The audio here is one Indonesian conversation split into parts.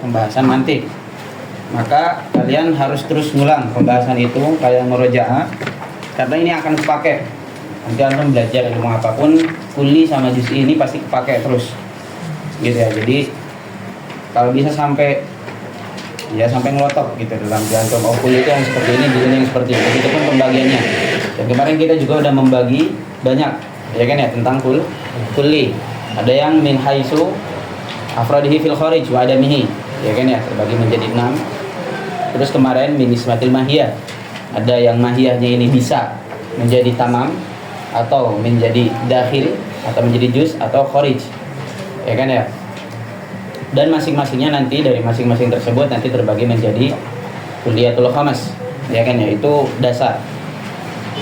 pembahasan mantik. Maka kalian harus terus ngulang pembahasan itu kayak murojaah, karena ini akan dipakai. Nanti antum belajar ilmu apapun, kuli sama juz'i ini pasti kepake terus. Gitu ya. Jadi kalau bisa sampai ngelotok gitu dalam jantung. Oh, kuli itu yang seperti ini, juz'i yang seperti ini. Itu pun pembagiannya. Dan kemarin kita juga udah membagi banyak, ya kan ya, tentang kuli. Ada yang min haitsu afradihi fil kharij wa adamihi, ya kan ya, terbagi menjadi 6. Terus kemarin min nisbatil mahiyah, ada yang mahiyahnya ini bisa menjadi tamam atau menjadi dakhil atau menjadi juz atau kharij, ya kan ya. Dan masing-masingnya nanti dari masing-masing tersebut nanti terbagi menjadi kulliyatul khamas, ya kan ya, itu dasar.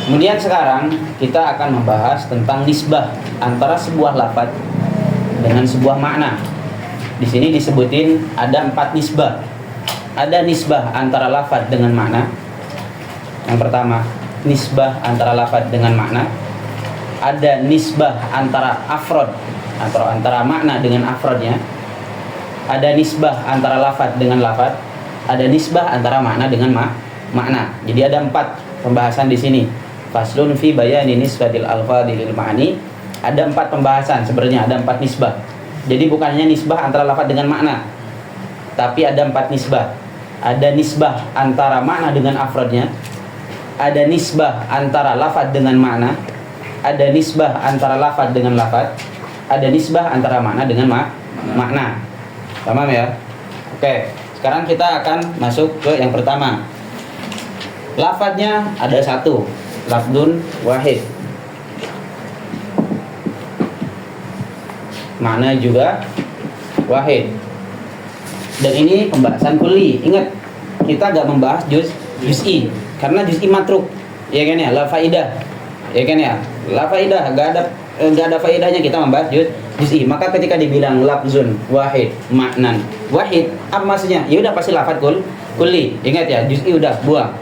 Kemudian sekarang kita akan membahas tentang nisbah antara sebuah lafaz dengan sebuah makna. Di sini disebutin ada 4 nisbah. Ada nisbah antara lafaz dengan makna. Yang pertama, nisbah antara lafaz dengan makna. Ada nisbah antara afrod atau antara makna dengan afrodnya. Ada nisbah antara lafaz dengan lafaz. Ada nisbah antara makna dengan makna. Jadi ada 4 pembahasan di sini. Faslun fi bayani nisbatil alfadhi lil ma'ani. Ada 4 pembahasan sebenarnya, ada 4 nisbah. Jadi bukan hanya nisbah antara lafaz dengan makna, tapi ada 4 nisbah. Ada nisbah antara makna dengan afrodnya. Ada nisbah antara lafaz dengan makna. Ada nisbah antara lafaz dengan lafaz. Ada nisbah antara makna dengan makna. Paham ya? Oke, sekarang kita akan masuk ke yang pertama. Lafaznya ada 1, lafdun wahid. Makna juga wahid. Dan ini pembahasan kuli. Ingat, kita gak membahas juz'i karena juz'i matruk, ya kan ya, la faidah, ya kan ya, la faidah, gak ada faedahnya kita membahas juz'i. Maka ketika dibilang lafzun wahid, maknan wahid, apa maksudnya? Ya udah pasti lafaz kuli. Ingat ya, juz'i udah buang,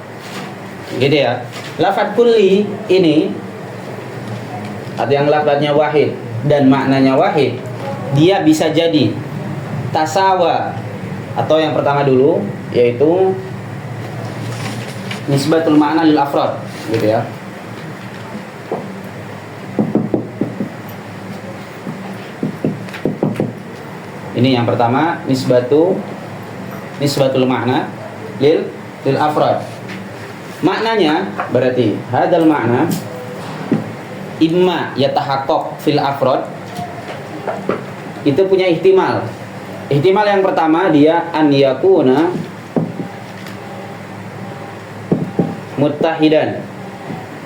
gitu ya. Lafaz kuli ini atau yang lafaznya wahid dan maknanya wahid, dia bisa jadi tasawa, atau yang pertama dulu yaitu nisbatul makna lil afrad, gitu ya. Ini yang pertama, nisbatul makna lil afrad. Maknanya berarti hadal makna imma yatahaqqaq fil afrad, itu punya ihtimal. Ihtimal yang pertama dia an yakuna muttahidan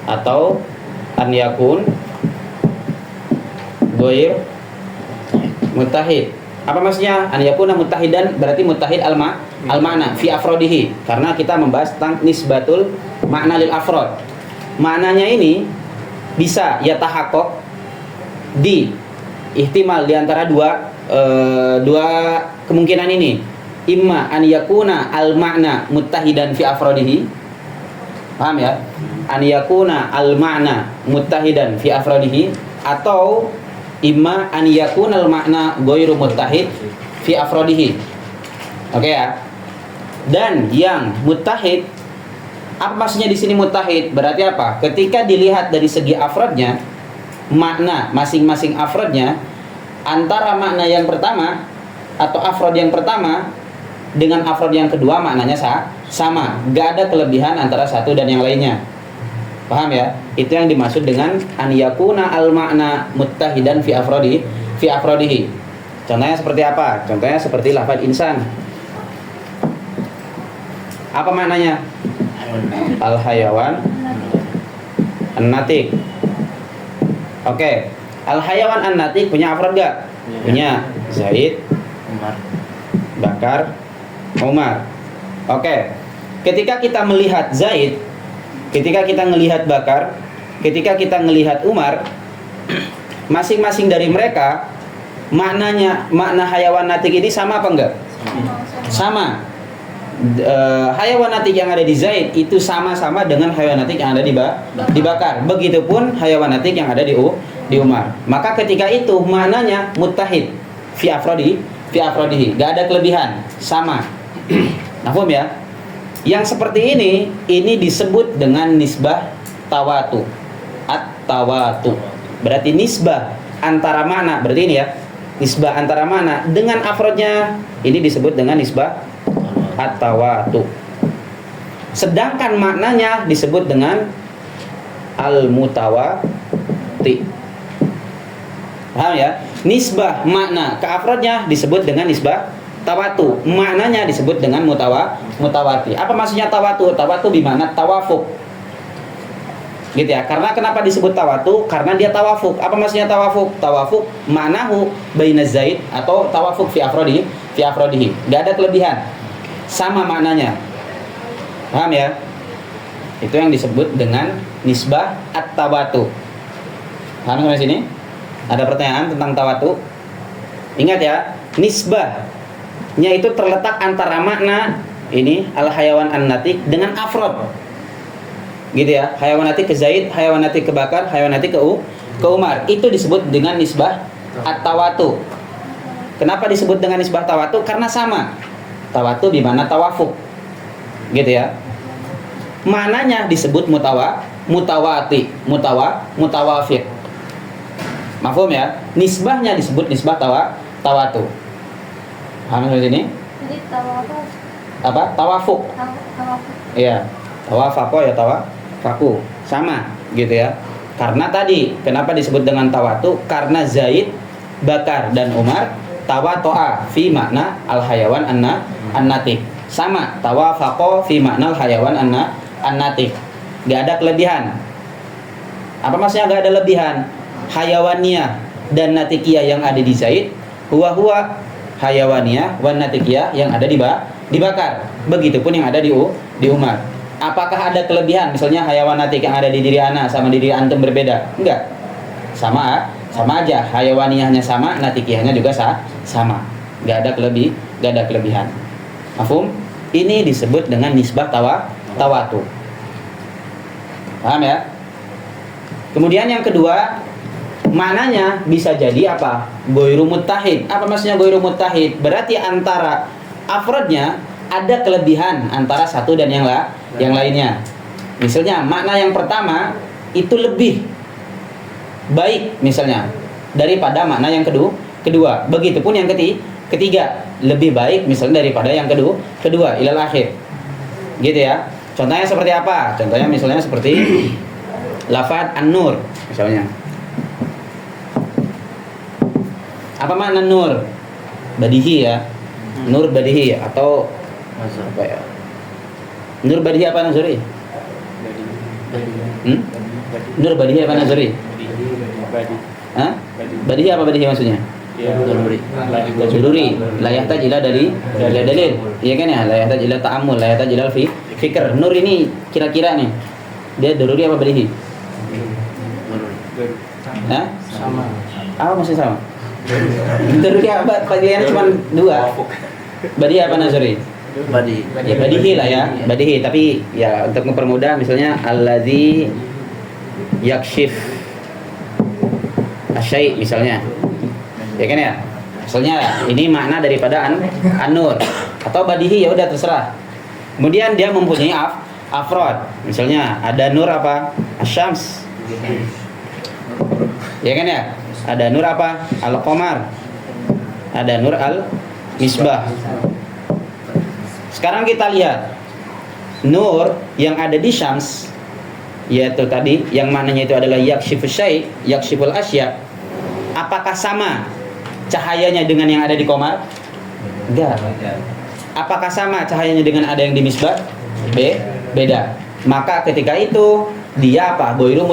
atau an yakun ghair muttahid. Apa maksudnya? An yakuna muttahidan berarti muttahid al-ma'na fi afrodihi, karena kita membahas tentang nisbatul makna lil afrod. Maknanya ini bisa yatahaqqaq di ihtimal di antara dua kemungkinan ini. Imma an yakuna al makna muttahidan fi afrodihi. Paham ya? An yakuna al makna muttahidan fi afrodihi, atau imma an yakuna al makna ghairu muttahid fi afrodihi. Oke ya. Dan yang muttahid, apa maksudnya di sini muttahid? Berarti apa? Ketika dilihat dari segi afrodnya, makna masing-masing afrodnya, antara makna yang pertama atau afrod yang pertama dengan afrod yang kedua maknanya sama, gak ada kelebihan antara satu dan yang lainnya. Paham ya? Itu yang dimaksud dengan an yakuna al makna muttahidan fi afrodihi. Contohnya seperti apa? Contohnya seperti lafaz insan. Apa maknanya? Al hayawan an-natik. Oke. Al hayawan an-natik punya afrod gak? Punya. Zaid, Umar, Bakar, Umar. Oke. Ketika kita melihat Zaid, ketika kita melihat Bakar, ketika kita melihat Umar, masing-masing dari mereka makna hayawan natik ini sama apa enggak? Sama. Hayawan natik yang ada di Zaid itu sama-sama dengan hayawan natik yang ada di Bakar. Begitupun hayawan natik yang ada di Umar. Maka ketika itu maknanya muttahid fi fi afrodihi. Gak ada kelebihan, sama. Mafhum ya? Yang seperti ini disebut dengan nisbah tawatu. At-tawatu. Berarti nisbah antara mana? Berarti ini ya. Nisbah antara mana dengan afrodnya ini disebut dengan nisbah at-tawatu. Sedangkan maknanya disebut dengan al-mutawati. Paham ya? Nisbah makna ke afrodnya disebut dengan nisbah tawatu. Maknanya disebut dengan mutawati. Apa maksudnya tawatu? Tawatu bermakna tawafuk. Gitu ya. Karena kenapa disebut tawatu? Karena dia tawafuk. Apa maksudnya tawafuk? Tawafuk ma'nahu baina zaid atau tawafuk fi afrodihi, Gak ada kelebihan. Sama maknanya. Paham ya? Itu yang disebut dengan nisbah at-tawatu. Paham sampai sini? Ada pertanyaan tentang tawatu? Ingat ya, nisbahnya itu terletak antara makna ini al-hayawan an-natik dengan afrod. Gitu ya, hayawanati ke Zaid, hayawanati ke Bakar, hayawanati ke Umar. Itu disebut dengan nisbah at-tawatu. Kenapa disebut dengan nisbah tawatu? Karena sama. Tawatu bimana tawafuk. Gitu ya. Mananya disebut mutawati, mutawafiq. Mafhum ya? Nisbahnya disebut nisbah tawatu. Paham sampai sini? Jadi tawafuk. Apa? Tawafuk. Tawafuk. Iya. Tawafako ya tawafaku. Sama gitu ya. Karena tadi kenapa disebut dengan tawatu? Karena Zaid, Bakar dan Umar tawato'a fi makna al-hayawan an-natik. Sama, tawafaqo fi makna al-hayawan an-natik. Gak ada kelebihan. Apa maksudnya gak ada lebihan? Hayawaniyah dan natikiyah yang ada di Zaid, huwa hayawaniyah wan natikiyah yang ada di Bakar. Begitupun yang ada di Umar. Apakah ada kelebihan? Misalnya hayawan natik yang ada di diri ana sama di diri antum berbeda? Enggak. Sama aja. Hayawaniyahnya sama, natikiyahnya juga sama. Gak ada kelebihan. Mafhum? Ini disebut dengan nisbah tawatu. Paham ya? Kemudian yang kedua, maknanya bisa jadi apa? Ghairu muttahid. Apa maksudnya ghairu muttahid? Berarti antara afrodnya ada kelebihan antara satu dan yang lainnya. Misalnya makna yang pertama itu lebih baik misalnya daripada makna yang kedua. Begitupun yang ketiga lebih baik misalnya daripada yang kedua ilal akhir. Gitu ya. Contohnya seperti apa? Contohnya misalnya seperti lafaz an-nur misalnya. Apa makna nur? Badihi ya. Nur badihi atau apa ya? Nur badihi apa nazari? Nur badihi apa nazari? Hah? Badihi apa badihi maksudnya? Dururi. La yahtaj ila dalil. Iya kan ya? La yahtaj ila ta'ammul, la yahtaj ila fikr. Nur ini kira-kira nih. Dia dururi apa badihi? Hah? Sama. Apa maksudnya sama? Dururi apa? Bagiannya cuma dua. Badihi apa nazari? Ya badihi lah ya, badihi. Tapi ya untuk mempermudah misalnya allazi yakshif asyai misalnya, ya kan ya. Misalnya ini makna daripada an-nur atau badihi, ya udah terserah. Kemudian dia mempunyai afrod. Misalnya ada nur apa? Asyams. Ya kan ya? Ada nur apa? Al-qamar. Ada nur al-misbah. Sekarang kita lihat nur yang ada di Syams, yaitu tadi yang maknanya itu adalah yakshifus syai', yakshiful asya. Apakah sama cahayanya dengan yang ada di qamar? Enggak. Apakah sama cahayanya dengan ada yang di misbah? Beda. Maka ketika itu dia apa? Ghairu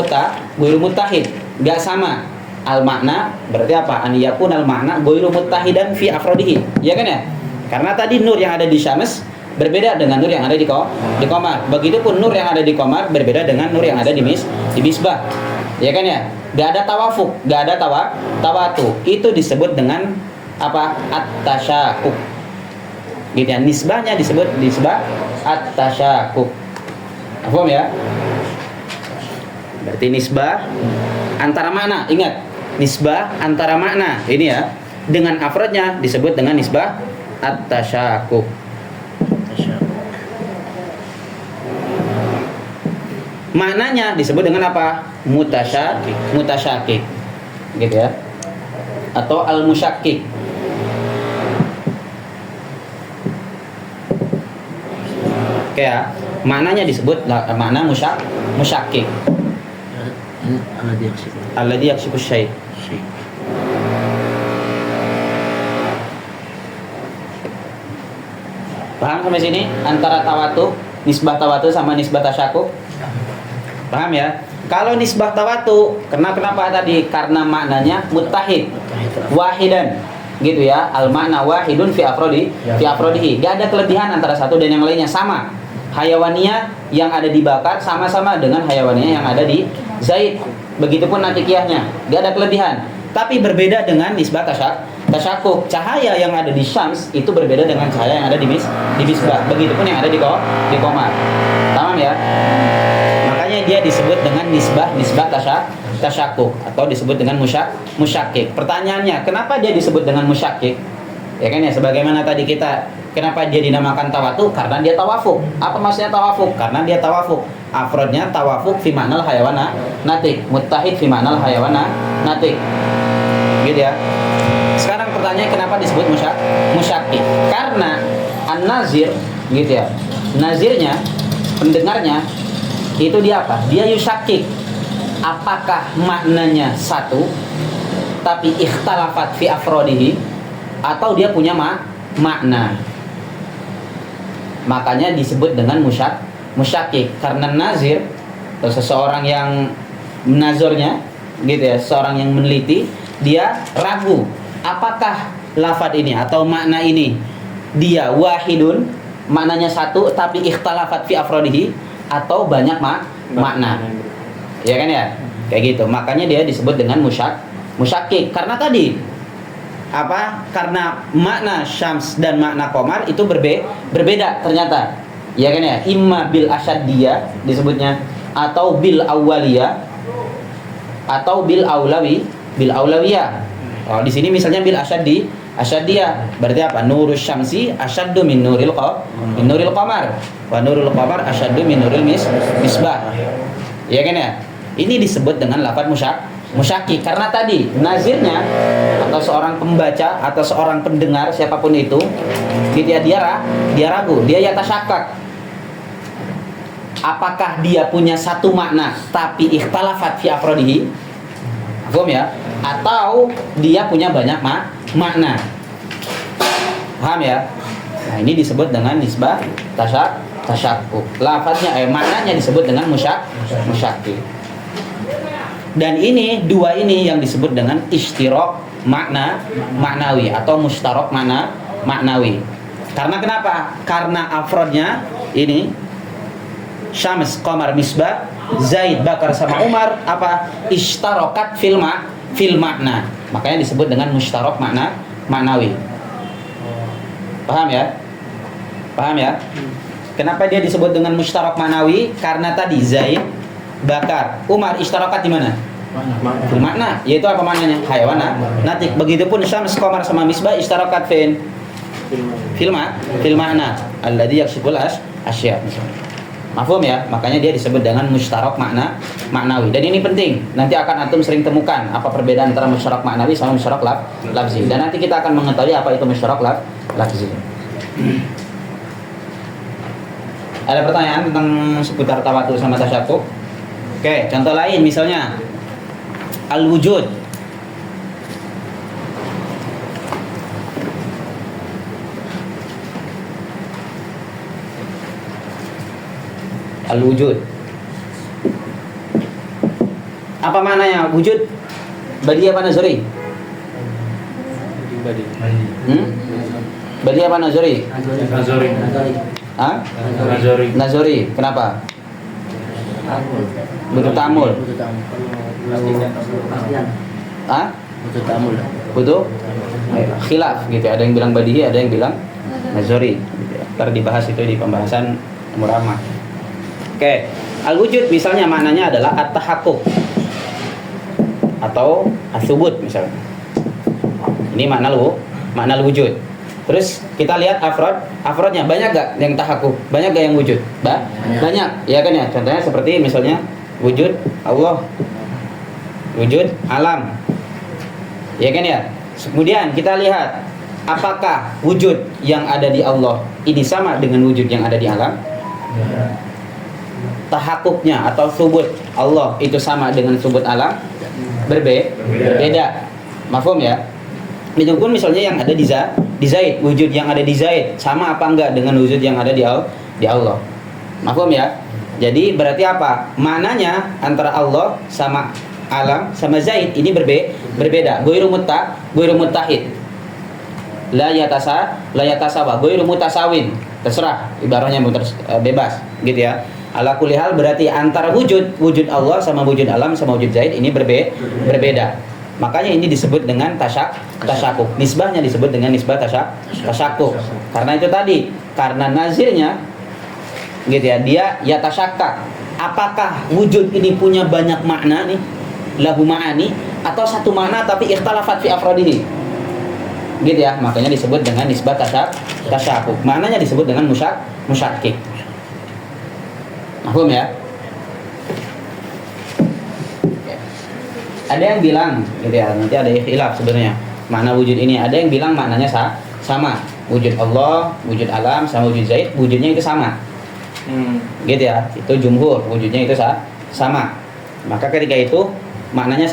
muttahid. Enggak sama. Al makna berarti apa? An yakun al makna ghairu muttahidan fi afrodihi. Ya kan ya? Karena tadi nur yang ada di Syams berbeda dengan nur yang ada di qamar. Begitupun nur yang ada di qamar berbeda dengan nur yang ada di misbah. Ya kan ya? Gak ada tawafuk, gak ada tawatu. Itu disebut dengan apa? At-tasyakuk. Gitu ya. Nisbahnya disebut nisbah at-tasyakuk. Paham ya? Berarti nisbah antara makna. Ingat, nisbah antara makna. Ini ya. dengan afrodnya disebut dengan nisbah at-tasyakkuk. Maknanya disebut dengan apa? Mutasyakik. Gitu ya. Atau al-musyakkik. Oke ya. Maknanya disebut makna musyakkik. Alladhi yakshifu syai'. Paham sampai sini? Antara tawatu, nisbah tawatu sama nisbah tasyakkuk? Paham ya? Kalau nisbah tawatu, kenapa tadi? Karena maknanya muttahid, wahidan, gitu ya. Al makna wahidun fi afrodihi. Gak ada kelebihan antara satu dan yang lainnya, sama. Hayawaniyah yang ada di bakar sama-sama dengan hayawaniyah yang ada di Zaid. Begitupun natikiyahnya, gak ada kelebihan. Tapi berbeda dengan nisbah tasyakkuk. Cahaya yang ada di Syams itu berbeda dengan cahaya yang ada di misbah. Begitupun yang ada di Qamar. Paham ya? Makanya dia disebut dengan nisbah tasyakkuk atau disebut dengan musyakkik. Pertanyaannya, kenapa dia disebut dengan musyakkik? Ya kan ya, sebagaimana tadi kenapa dia dinamakan tawatu? Karena dia tawafuk. Apa maksudnya tawafuk? Karena dia tawafuk. Afrodnya tawafuk fi ma'nal hayawana natik, muttahid fi ma'nal hayawana natik. Gitu ya. Sekarang pertanyaannya, kenapa disebut musyakkik? Karena an-nazir, gitu ya. Nazirnya, pendengarnya itu dia apa? Dia yusyakik. Apakah maknanya satu tapi ikhtalafat fi afrodihi, atau dia punya makna? Makanya disebut dengan musyakkik. Karena nazir atau seseorang yang menazornya, gitu ya, seorang yang meneliti, dia ragu apakah lafaz ini atau makna ini dia wahidun, maknanya satu tapi ikhtalafat fi afrodihi, atau banyak makna. Ya kan ya? Kayak gitu. Makanya dia disebut dengan musyakkik. Karena tadi apa? Karena makna Syams dan makna Qamar itu berbeda ternyata. Ya kan ya? Imma bil asyadiyah disebutnya, atau bil awwaliyah, atau bil aulawiyah. Oh, di sini misalnya bil asyadiyah berarti apa? Nurus syamsi asyaddu min nuril qamar, wa nurul qamar asyaddu min nuril misbah. Ya kan ya? Ini disebut dengan lafaz musyakkik karena tadi nazirnya atau seorang pembaca atau seorang pendengar siapapun itu, dia ragu, dia yatasyakkak. Apakah dia punya satu makna tapi ikhtalafat fi afrodihi? Paham ya? Atau dia punya banyak makna? Paham ya? Nah, ini disebut dengan nisbah tasyakkuk. Lafaznya maknanya disebut dengan musyakkik. Dan ini dua ini yang disebut dengan ishtirok maknawi atau mustarok maknawi. Karena kenapa? Karena afrodnya ini Syams, Qamar, Misbah, Zaid, Bakar sama Umar apa? Ishtarokat fil makna. Makanya disebut dengan mustarok maknawi. Paham ya? Paham ya? Kenapa dia disebut dengan mustarok maknawi? Karena tadi Zaid, Bakar, Umar ishtarokat di mana? Fil makna. Yaitu apa maknanya? Hayawana natik. Begitupun Syams, Qamar sama Misbah ishtarokat fil makna. Alladhi yakshiful asya. Mafhum ya? Makanya dia disebut dengan mustarok maknawi. Dan ini penting. Nanti akan antum sering temukan apa perbedaan antara mustarok maknawi sama mustarok lafzi. Dan nanti kita akan mengetahui apa itu mustarok lafzi. Ada pertanyaan tentang seputar tawatu sama tasyakkuk? Oke, contoh lain misalnya al-wujud. Al-wujud. Apa maknanya wujud? Badi apa nazari? Badi apa nazari? Hah? Nazari. Kenapa? Butuh ta'amul. Hah? Butuh khilaf gitu. Ada yang bilang badihi, ada yang bilang nazari. Ntar dibahas itu di pembahasan muramah. Oke, al-wujud misalnya maknanya adalah at-tahakkuk atau as-subut misalnya. Ini makna wujud. Terus kita lihat afrodnya banyak gak yang tahakuk, banyak gak yang wujud? Banyak, ya kan ya. Contohnya seperti misalnya wujud Allah, wujud alam, ya kan ya. Kemudian kita lihat apakah wujud yang ada di Allah ini sama dengan wujud yang ada di alam? Tahakuknya atau subut Allah itu sama dengan subut alam? Berbeda. Mafhum ya? Itu pun misalnya yang ada di Zaid, wujud yang ada di Zaid sama apa enggak dengan wujud yang ada di Allah? Mafhum ya? Jadi berarti apa? Maknanya antara Allah sama alam sama Zaid ini berbeda. Ghairu muttahid. La yatasawa, ghairu mutasawin. Terserah ibaratnya bebas gitu ya. Ala kulli hal berarti antara wujud Allah sama wujud alam sama wujud Zaid ini berbeda. Makanya ini disebut dengan tasyakuk. Nisbahnya disebut dengan nisbah tasyakuk. Karena itu tadi, karena nazirnya gitu ya, dia tasyakak. Apakah wujud ini punya banyak makna nih? Lahu ma'ani atau satu makna tapi ikhtalafat fi afrodihi. Gitu ya, makanya disebut dengan nisbah tasyakuk. Maknanya disebut dengan musyakkik. Mahfum ya? Ada yang bilang gitu ya, nanti ada ikhtilaf sebenarnya makna wujud ini. Ada yang bilang maknanya sama, wujud Allah, wujud alam sama wujud Zaid, wujudnya itu sama. Gitu ya, itu jumhur, wujudnya itu sama. Maka ketika itu maknanya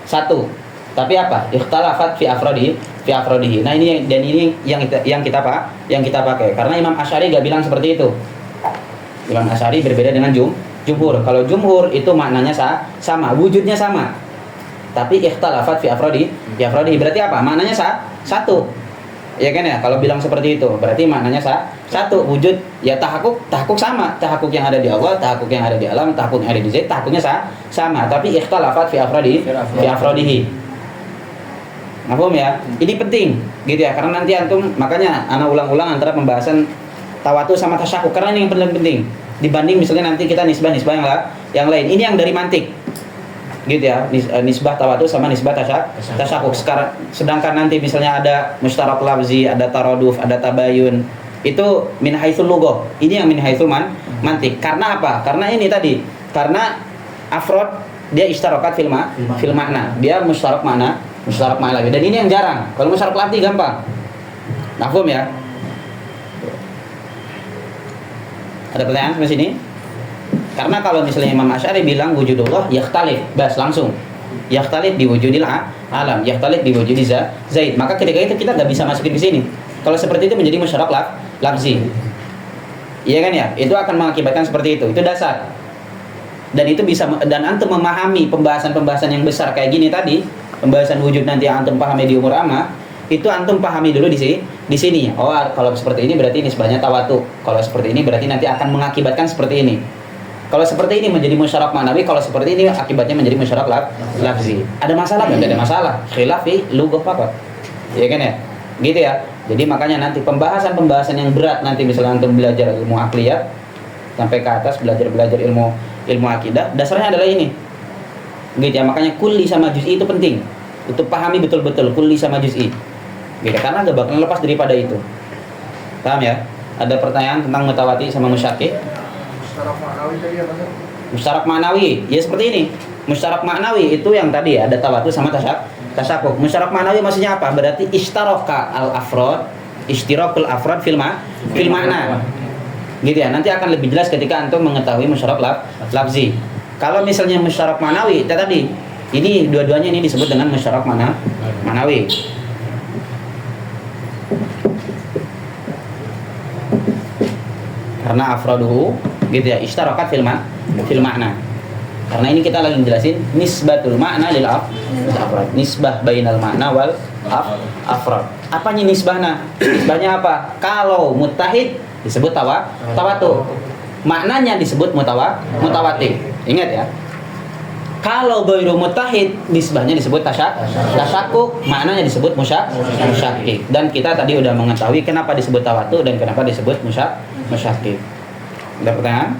satu. Tapi apa? Ikhtalafat fi afrodihi. Nah, ini yang kita pakai. Karena Imam Asy'ari gak bilang seperti itu. Imam Asy'ari berbeda dengan jumhur. Kalau jumhur itu maknanya sama, wujudnya sama. Tapi ikhtalafat fi afrodihi berarti apa? Maknanya satu. Ya kan ya? Kalau bilang seperti itu, berarti maknanya satu. Wujud ya tahakuk sama. Tahakuk yang ada di Allah, tahakuk yang ada di alam, tahakuk yang ada di Zaid, tahakuknya sama. Tapi ikhtalafat fi afrodihi. Mahfum ya? Ini penting gitu ya, karena nanti antum, makanya ana ulang-ulang antara pembahasan tawatu sama tasyakuk, karena ini yang paling penting dibanding misalnya nanti kita nisbah yang lain. Ini yang dari mantik gitu ya, nisbah tawatu sama nisbah tasyakuk. Sedangkan nanti misalnya ada mustarak lafzi, ada taraduf, ada tabayun, itu min haitsul lughah. Ini yang min haitsul mantik. Karena apa? Karena ini tadi, karena afrod dia istirahat fil makna, dia mustarak makna lagi. Dan ini yang jarang. Kalau mustarak lafzi gampang. Mahfum ya? Ada pertanyaan sampai sini? Karena kalau misalnya Imam Asy'ari bilang wujudullah yakhtalif, bas langsung. Yakhtalif di wujudil alam, yakhtalif di wujudil Zaid. Maka ketika itu kita nggak bisa masukin ke sini. Kalau seperti itu menjadi musyarak lafzi. Iya kan ya? Itu akan mengakibatkan seperti itu. Itu dasar. Dan itu bisa, dan antum memahami pembahasan yang besar kayak gini tadi, pembahasan wujud nanti yang antum pahami di umur amma, itu antum pahami dulu di sini. Oh, kalau seperti ini berarti nisbahnya tawatu. Kalau seperti ini berarti nanti akan mengakibatkan seperti ini. Kalau seperti ini menjadi musyarak ma'nawi, kalau seperti ini akibatnya menjadi musyarak lafzi. Ada masalah nggak? Ada masalah. Khilaf fi lughah faqat. Ya kan ya? Gitu ya. Jadi makanya nanti pembahasan yang berat nanti misalnya antum belajar ilmu aqliyah sampai ke atas belajar ilmu akidah, dasarnya adalah ini. Gitu ya. Makanya kulli sama juz'i itu penting. Untuk pahami betul-betul kulli sama juz'i. Gitu. Karena enggak bakal lepas daripada itu. Paham ya? Ada pertanyaan tentang mutawati sama musyakkik? Musyarak ma'nawi tadi apa sih? Musyarak ma'nawi, ya seperti ini. Musyarak ma'nawi itu yang tadi ada tawatu sama tasyakuk. Musyarak ma'nawi maksudnya apa? Berarti ishtaraka ishtirakul afrod fil makna. Gitu ya. Nanti akan lebih jelas ketika antum mengetahui musyarak lafzi. Kalau misalnya musyarak ma'nawi, tadi ini dua-duanya ini disebut dengan musyarak ma'nawi. Karena afroduhu gitu ya, ishtarakat fil makna. Karena ini kita lagi jelasin nisbatul makna lil afrad. Nisbah bainal makna wal afrad. Apanya nisbahnya? Nisbahnya apa? Kalau muttahid disebut tawatu. Maknanya disebut mutawatir. Ingat ya. Kalau ghairu muttahid nisbahnya disebut tasyakuk, maknanya disebut musyakkik. Dan kita tadi udah mengetahui kenapa disebut tawatu dan kenapa disebut musyakkik. Ada pertanyaan?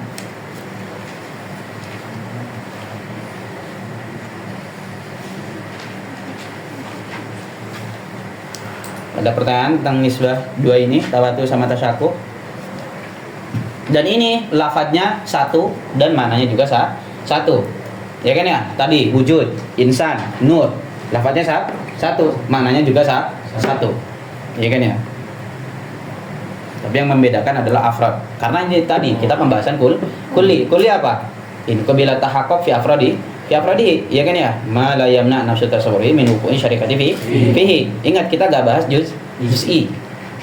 Ada pertanyaan tentang nisbah dua ini, tawatu sama tasyakuk. Dan ini lafadznya satu dan maknanya juga satu. Ya kan ya? Tadi wujud, insan, nur. Lafadznya satu, maknanya juga satu. Ya kan ya? Tapi yang membedakan adalah afrod. Karena ini tadi kita pembahasan kulli. Kulli apa? In qabila tahaqqaq fi afrodi. Fi afrodi, ya kan ya? Ma la yamna nafsu tasawwuri min wuqu'i syarikati fihi. Ingat kita gak bahas juz'i.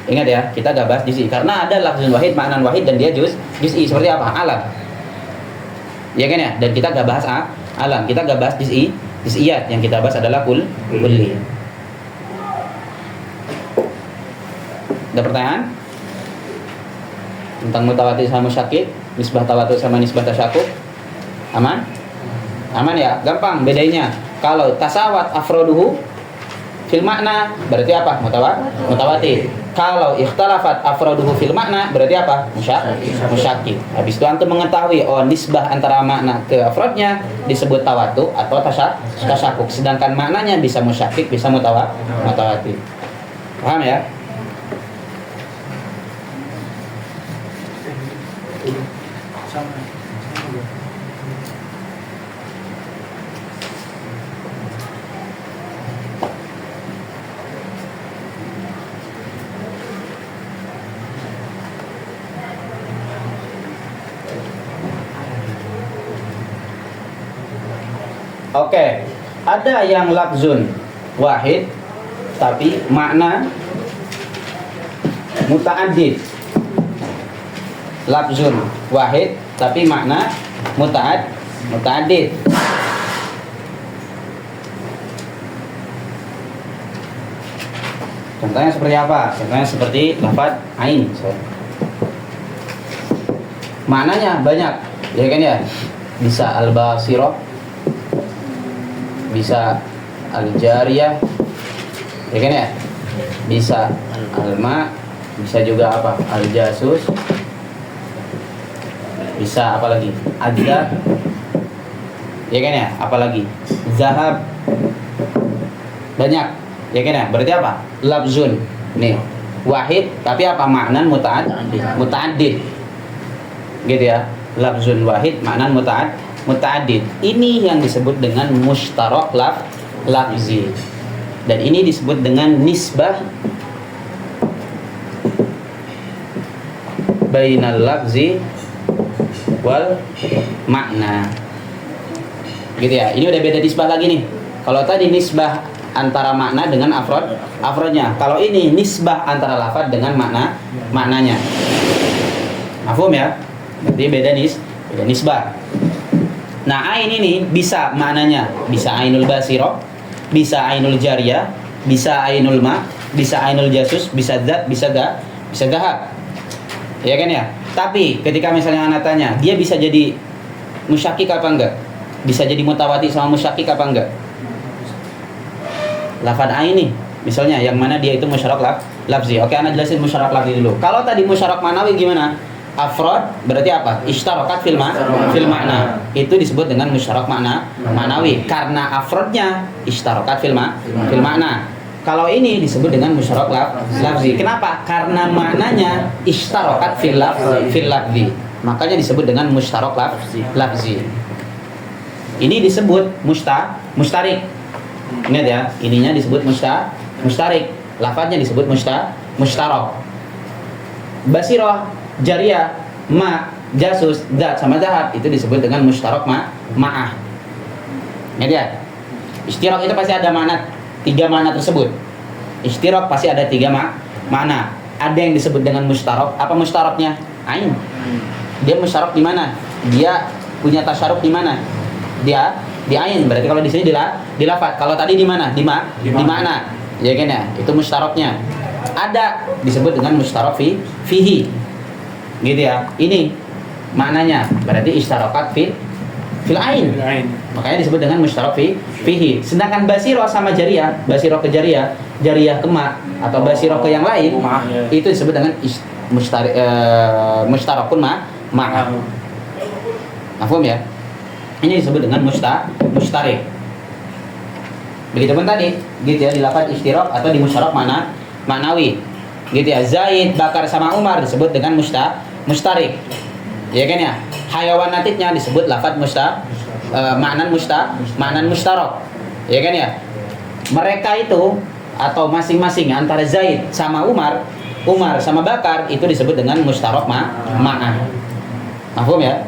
Ingat ya, kita gak bahas juz'i karena ada lafzun wahid, maknan wahid dan dia juz'i. Seperti apa? Alam. Ya kan ya? Dan kita gak bahas alam. Kita gak bahas juz'iyat. Yang kita bahas adalah kulli. Ada pertanyaan? Tentang mutawatir sama musyakik, nisbah tawatur sama nisbah tasyakuk. Aman? Aman ya? Gampang bedainnya. Kalau tasawat afroduhu fil makna berarti apa? Mutawatir. Kalau ikhtalafat afroduhu fil makna berarti apa? Musyakik. Habis itu antum mengetahui nisbah antara makna ke afrodnya disebut tawatu atau tasyakuk. Sedangkan maknanya bisa musyakik, bisa mutawatir. Paham ya? Oke, ada yang lafzun wahid tapi makna muta'addid. Lafzun wahid tapi makna muta'addid. Contohnya seperti apa? Contohnya seperti lafaz ain. Maknanya banyak, ya kan ya? Bisa al-basirah, bisa al-jariyah, ya kan ya? Bisa al-ma, bisa juga apa? Al-jasus. Bisa apa lagi? Adda. Ya kan ya? Apalagi? Zahab. Banyak. Ya kan ya? Berarti apa? Lafzun. Nih, wahid tapi apa? Maknan muta'addid. Gitu ya. Lafzun wahid, maknan muta'addid. Ini yang disebut dengan mushtarak lafzi. Dan ini disebut dengan nisbah bainal lafzi wal makna. Gitu ya. Ini udah beda nisbah lagi nih. Kalau tadi nisbah antara makna dengan afrodnya. Kalau ini nisbah antara lafaz dengan maknanya. Mafhum ya? Berarti beda nisbah. Nah, ain ini bisa maknanya bisa ainul basirah, bisa ainul jariyah, bisa ainul ma, bisa ainul jasus, bisa zat, bisa dahab. Ya kan ya? Tapi ketika misalnya anak tanya, dia bisa jadi musyakik apa enggak? Bisa jadi mutawatir sama musyakik apa enggak? Lafaz ain nih, misalnya yang mana dia itu musyarak lafzi. Oke, anak jelasin musyarak lafzi dulu. Kalau tadi musyarak manawi gimana? Afrod berarti apa? Ishtarakat fil makna. Itu disebut dengan musyarak manawi karena afrodnya ishtarakat fil makna. Kalau ini disebut dengan musyarak lafzi. Kenapa? Karena maknanya ishtarakat fil lafzi. Makanya disebut dengan musyarak lafzi. Ini disebut mustarik. Ingat ya, ininya disebut mustarik. Lafaznya disebut mustarak. Basirah, jariyah, ma, jasus, zat sama zahab itu disebut dengan mustarak ma'ah. Ingat ya? Istirak itu pasti ada makna, 3 makna tersebut. Istirak pasti ada 3 makna. Ada yang disebut dengan mustarak. Apa mustaraknya? Ain. Dia mustarak di mana? Dia punya tasyaruk di mana? Dia di ain. Berarti kalau di sini di lafaz. Kalau tadi di mana? Di makna. Ya kan ya? Itu mustaraknya. Ada disebut dengan mustarak fihi. Gitu ya. Ini maknanya. Berarti istarakat fil ain. Makanya disebut dengan mustarak fihi. Sedangkan basirah sama jariyah, basirah ke jariyah, jariyah ke ma atau basirah ke yang lain, itu disebut dengan mustarakun ma'a. Mafhum ya? Ini disebut dengan mustarik. Begitupun tadi, gitu ya, di lafaz istirak atau di musyarak maknawi. Gitu ya. Zaid, Bakar sama Umar disebut dengan mustarik. Ya kan ya? Hayawan natitnya disebut lafadz maknan mustarok. Ya kan ya? Mereka itu atau masing-masing antara Zaid sama Umar sama Bakar itu disebut dengan mustarok ma'ah. Mahfum ya?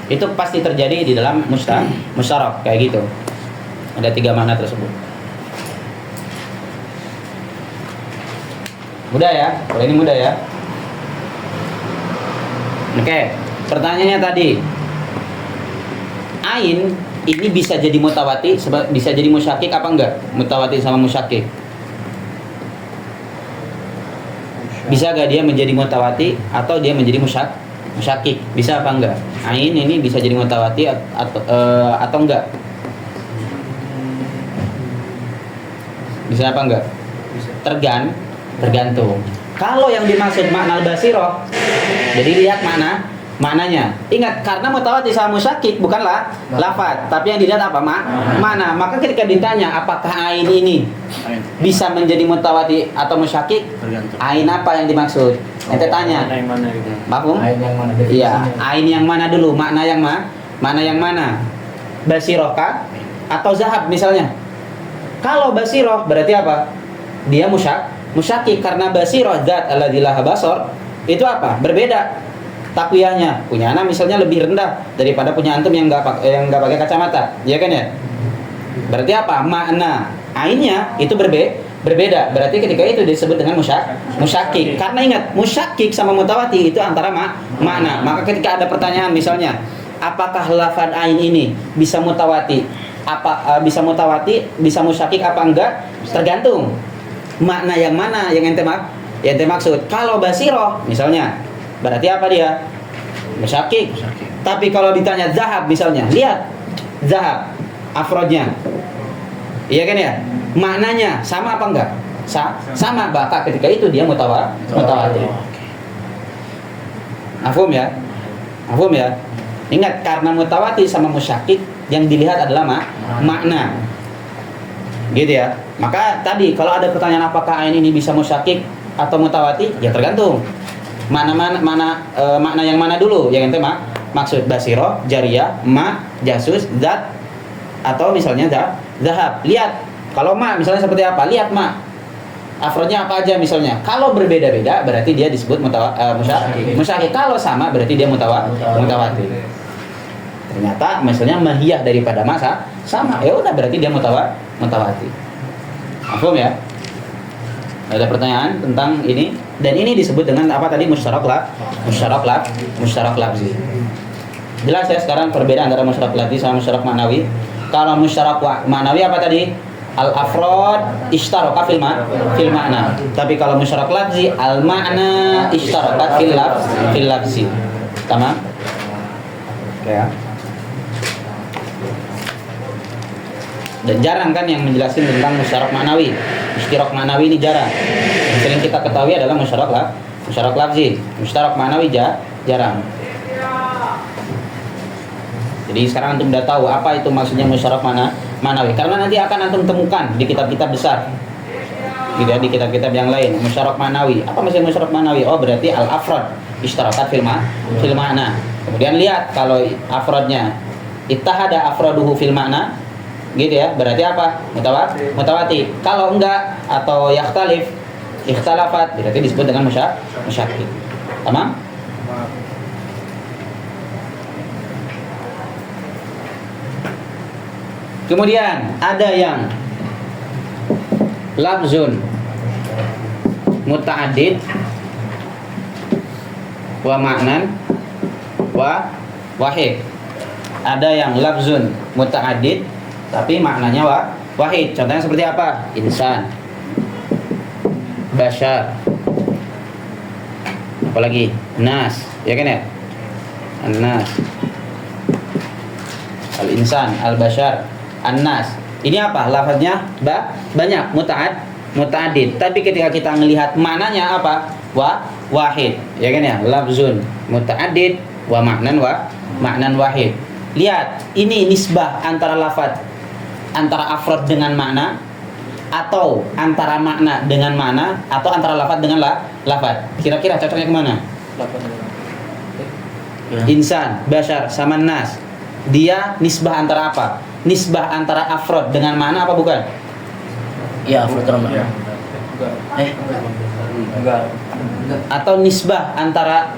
Itu pasti terjadi di dalam mustarok kayak gitu. Ada 3 makna tersebut. Mudah ya? Kalau ini mudah ya? Oke, pertanyaannya tadi, ain ini bisa jadi mutawati, bisa jadi musyakik apa enggak? Mutawati sama musyakik. Bisa gak dia menjadi mutawati atau dia menjadi musyakik? Bisa apa enggak? Ain ini bisa jadi mutawati atau enggak? Bisa apa enggak? Tergantung. Kalau yang dimaksud makna al-basiroh, jadi lihat maknanya. Ingat, karena mutawati sama musyakik bukanlah lafaz, tapi yang dilihat apa? Mana? Maka ketika ditanya apakah ain ini bisa menjadi mutawati atau musyakik, ain apa yang dimaksud? Ente tanya. Mahfum? Iya, ain yang mana dulu? Makna yang mana? Basiroh kah? Atau zahab misalnya? Kalau basiroh berarti apa? Dia musyakik karena basiroh zat alladzi laha basar itu apa? Berbeda takwiyahnya. Punya anak misalnya lebih rendah daripada punya antum yang enggak pakai kacamata. Ya kan ya? Berarti apa? Makna ainnya itu berbeda. Berarti ketika itu disebut dengan musyakik. Karena ingat, musyakik sama mutawati itu antara makna. Maka ketika ada pertanyaan misalnya, apakah lafaz ain ini bisa mutawati? Bisa mutawati, bisa musyakik apa enggak? Tergantung makna yang mana yang ente maksud. Kalau basiroh misalnya, berarti apa dia? Musyakik. Tapi kalau ditanya zahab misalnya, lihat zahab afrodnya, iya kan ya? Maknanya sama apa enggak? Sama. Bahkan ketika itu dia mutawati. Mahfum ya? Ingat, karena mutawati sama musyakik yang dilihat adalah makna. Gitu ya. Maka tadi kalau ada pertanyaan apakah ain ini bisa musyakik atau mutawati, ya tergantung. Makna yang mana dulu yang ente maksud? Basiroh, jariyah, jasus, zat, atau misalnya zahab. Lihat, kalau misalnya seperti apa? Lihat afrodnya apa aja misalnya. Kalau berbeda-beda berarti dia disebut musyakik. Kalau sama berarti dia mutawati. Ternyata misalnya mahiyah daripada masa sama, ya udah berarti dia mutawati. Mahfum ya? Ada pertanyaan tentang ini, dan ini disebut dengan apa tadi? Musyarak lafzi. Jelas ya sekarang perbedaan antara musyarak lafzi sama musyarak maknawi. Kalau musyarak maknawi apa tadi? Al-afrad ishtaraka fil makna. Tapi kalau musyarak lafzi, al-makna ishtaraka fil lafzi. Tamam? Oke ya. Dan jarang kan yang menjelaskan tentang musyarak maknawi. Istirak maknawi ini jarang. Yang sering kita ketahui adalah musyarak lafzi. Musyarak maknawi jarang. Jadi sekarang antum udah tahu apa itu maksudnya musyarak maknawi. Karena nanti akan antum temukan di kitab-kitab besar. Gitu ya, di kitab-kitab yang lain. Musyarak maknawi. Apa maksudnya musyarak maknawi? Oh, berarti al-afrad ishtarakat fil makna. Kemudian lihat kalau afrodnya ittahada afraduhu fil makna, gitu ya, berarti apa? Mutawati. Kalau enggak atau ikhtalafat, berarti disebut dengan musyakik. Tamam? Kemudian ada yang lafzun muta'addid wa ma'nan wa wahid. Ada yang lafzun muta'addid tapi maknanya wahid. Contohnya seperti apa? Insan, bashar, apalagi nas, ya kan ya? An-nas, al-insan, al-bashar, an-nas. Ini apa? Lafaznya banyak, muta'addid. Tapi ketika kita melihat maknanya apa? Wahid, ya kan ya? Lafzun muta'addid wa ma'nan wahid. Lihat, ini nisbah antara lafaz, antara afrod dengan makna, atau antara makna dengan mana, atau antara lafaz dengan lafaz. Kira-kira cocoknya kemana? Insan, bashar, sama nas. Dia nisbah antara apa? Nisbah antara afrod dengan mana apa bukan? Ya, afrotrono. Iya. Enggak. Atau nisbah antara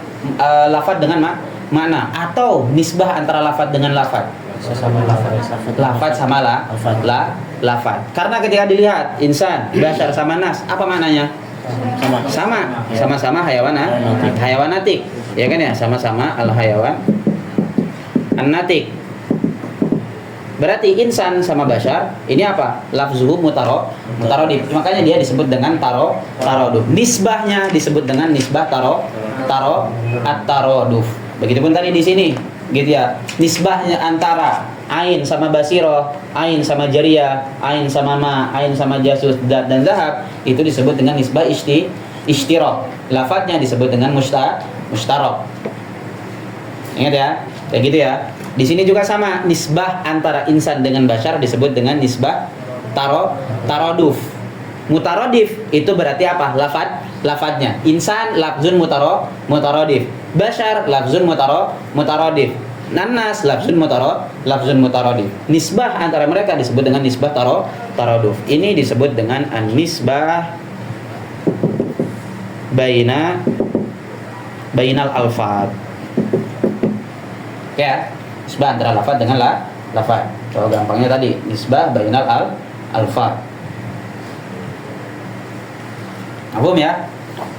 lafaz dengan makna, atau nisbah antara lafaz dengan lafaz. Sesama lafaz. Lafaz sama lafaz. Karena ketika dilihat insan, bashar sama nas, apa maknanya? Sama-sama hayawanatik. Ya kan ya, sama-sama al hayawan an-natik. Berarti insan sama bashar ini apa? Lafzuhu mutarodif. Makanya dia disebut dengan taroduf. Nisbahnya disebut dengan nisbah at-taroduf. Begitupun tadi di sini, gitu ya. Nisbahnya antara ain sama basiro, ain sama jariyah, ain sama ma, ain sama jasus, dat dan zahab, itu disebut dengan nisbah ishtirok. Lafadznya disebut dengan mustarok. Ingat ya, kayak gitu ya. Di sini juga sama, nisbah antara insan dengan bashar disebut dengan nisbah taroduf. Mutarodif itu berarti apa? Lafadznya. Insan lafzun mutarodif. Bashar lafzun mutarodif. Nanas lafzun mutarodif. Nisbah antara mereka disebut dengan nisbah taroduf. Ini disebut dengan an-nisbah bainal alfad. Ya, nisbah antara lafaz dengan lafaz. Kalau gampangnya tadi, nisbah bainal alfad. Paham ya?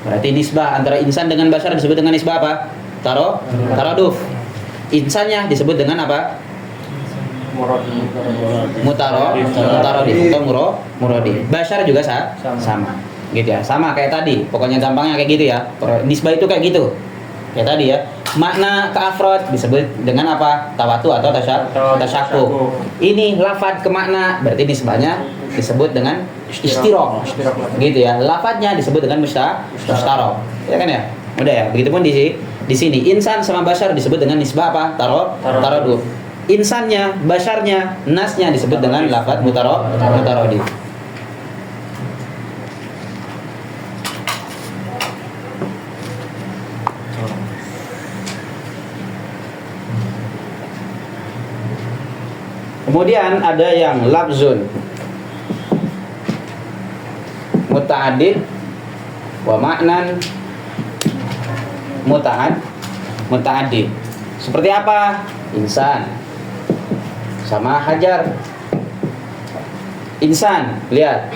Berarti nisbah antara insan dengan bashar disebut dengan nisbah apa? Taroduf. Insannya disebut dengan apa? Mutarodif atau murodif. Bashar juga sama. Gitu ya. Sama kayak tadi. Pokoknya gampangnya kayak gitu ya. Nisbah itu kayak gitu. Kayak tadi ya. Makna ke afrod disebut dengan apa? Tawatu atau tasyakuh. Ini lafaz ke makna, berarti nisbahnya disebut dengan istirok. Gitu ya. Lafaznya disebut dengan mustarok. Ya kan ya? Udah ya. Begitupun di sini insan sama bashar disebut dengan nisbah apa? Taroduf. Insannya, basharnya, nasnya disebut dengan lafaz mutarodif. Kemudian ada yang lafzun muta'addid wa ma'nan muta'addid. Seperti apa? Insan sama hajar. Insan, lihat.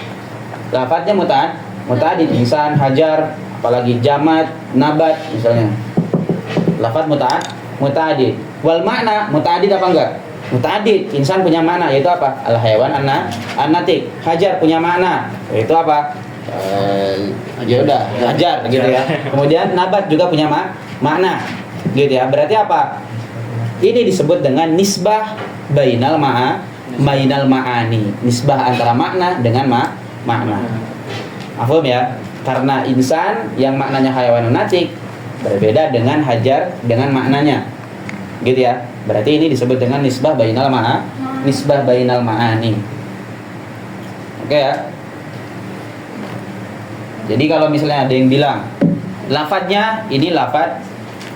Lafadznya muta'addid, insan, hajar, apalagi jamat, nabat misalnya. Lafadz muta'addid. Wal makna muta'addid apa enggak? Muta'addid, insan punya makna yaitu apa? Al hayawan an-natik. Hajar punya makna yaitu apa? Ya udah, hajar gitu ya. Kemudian nabat juga punya makna. Gitu ya. Berarti apa? Ini disebut dengan nisbah bainal ma'ani. Nisbah antara makna dengan makna. Paham ya? Karena insan yang maknanya hayawan an-natik berbeda dengan hajar dengan maknanya. Gitu ya. Berarti ini disebut dengan nisbah bainal ma'ani. Oke ya. Jadi kalau misalnya ada yang bilang lafadznya ini lafadz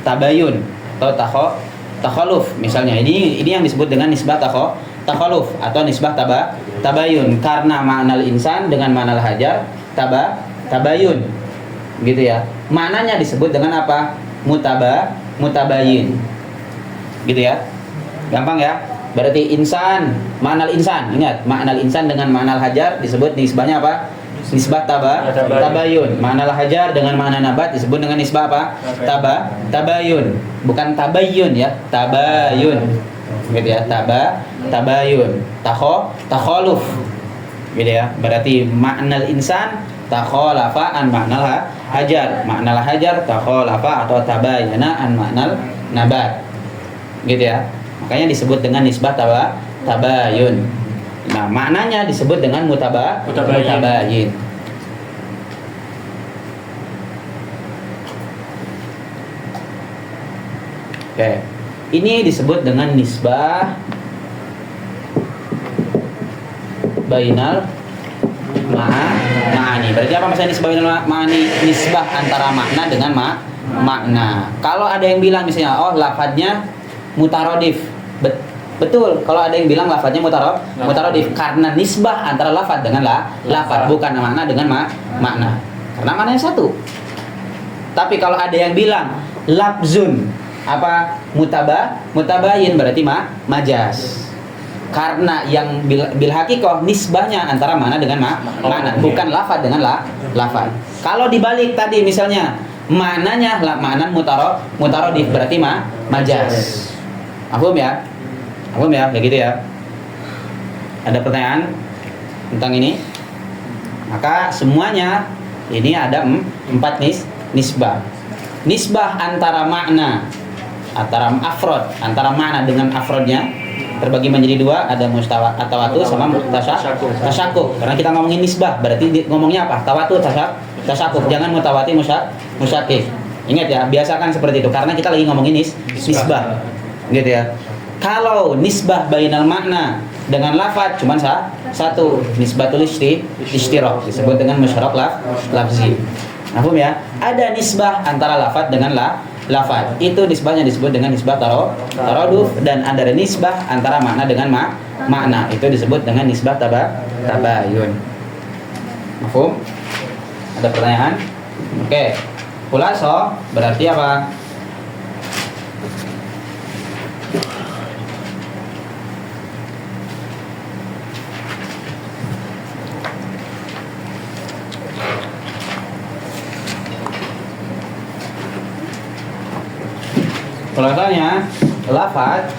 tabayun atau takhaluf misalnya. Ini yang disebut dengan nisbah takhaluf atau nisbah tabayun karena ma'nal insan dengan ma'nal hajar tabayun. Gitu ya. Maknanya disebut dengan apa? Mutabayin. Gitu ya. Gampang ya. Berarti insan, ma'nal insan. Ingat, ma'nal insan dengan ma'nal hajar disebut nisbahnya apa? Nisbah tabayun. Ma'nal hajar dengan ma'na nabat disebut dengan nisbah apa? Tabayun. Bukan tabayun ya, tabayun. Gitu ya, tabayun. Takhaluf. Gitu ya. Berarti ma'nal insan takhalafa an ma'nal hajar. Ma'nal hajar takhalafa atau tabayana an ma'nal nabat. Gitu ya. Makanya disebut dengan nisbah tabayun. Nah, maknanya disebut dengan mutabayin. Oke. Ini disebut dengan nisbah bainal ma'ani. Berarti apa maksudnya nisbah bainal ma'ani? Nisbah antara makna dengan makna. Kalau ada yang bilang misalnya, oh lafadznya mutarodif. Betul, kalau ada yang bilang lafadznya mutarodif karena nisbah antara lafadz dengan lafadz, bukan makna dengan makna. Karena maknanya satu. Tapi kalau ada yang bilang lafzun apa mutabayin berarti majaz. Karena yang bil hakikoh nisbahnya antara makna dengan makna, bukan lafadz dengan lafadz. Kalau dibalik tadi misalnya maknanya makna mutarodif berarti majaz. Paham ya? Paham ya? Kayak gitu ya. Ada pertanyaan tentang ini? Maka semuanya ini ada 4 nisbah. Nisbah antara makna, antara afrod, antara makna dengan afrodnya terbagi menjadi 2, ada tawatu sama tasyakuk. Karena kita ngomongin nisbah, berarti ngomongnya apa? Tawatu, tasyakuk. Jangan mutawati musyakik. Ingat ya, biasakan seperti itu karena kita lagi ngomongin nisbah. Gitu ya. Kalau nisbah bainal makna dengan lafadz cuma satu, nisbatul istiraq disebut dengan musyarak lafzi. Paham ya? Ada nisbah antara lafadz dengan lafadz. Itu nisbahnya disebut dengan nisbah taraduf, dan ada nisbah antara makna dengan makna. Itu disebut dengan nisbah tabayun. Paham? Ada pertanyaan? Oke. Khulaso berarti apa? Khulasonya lafadz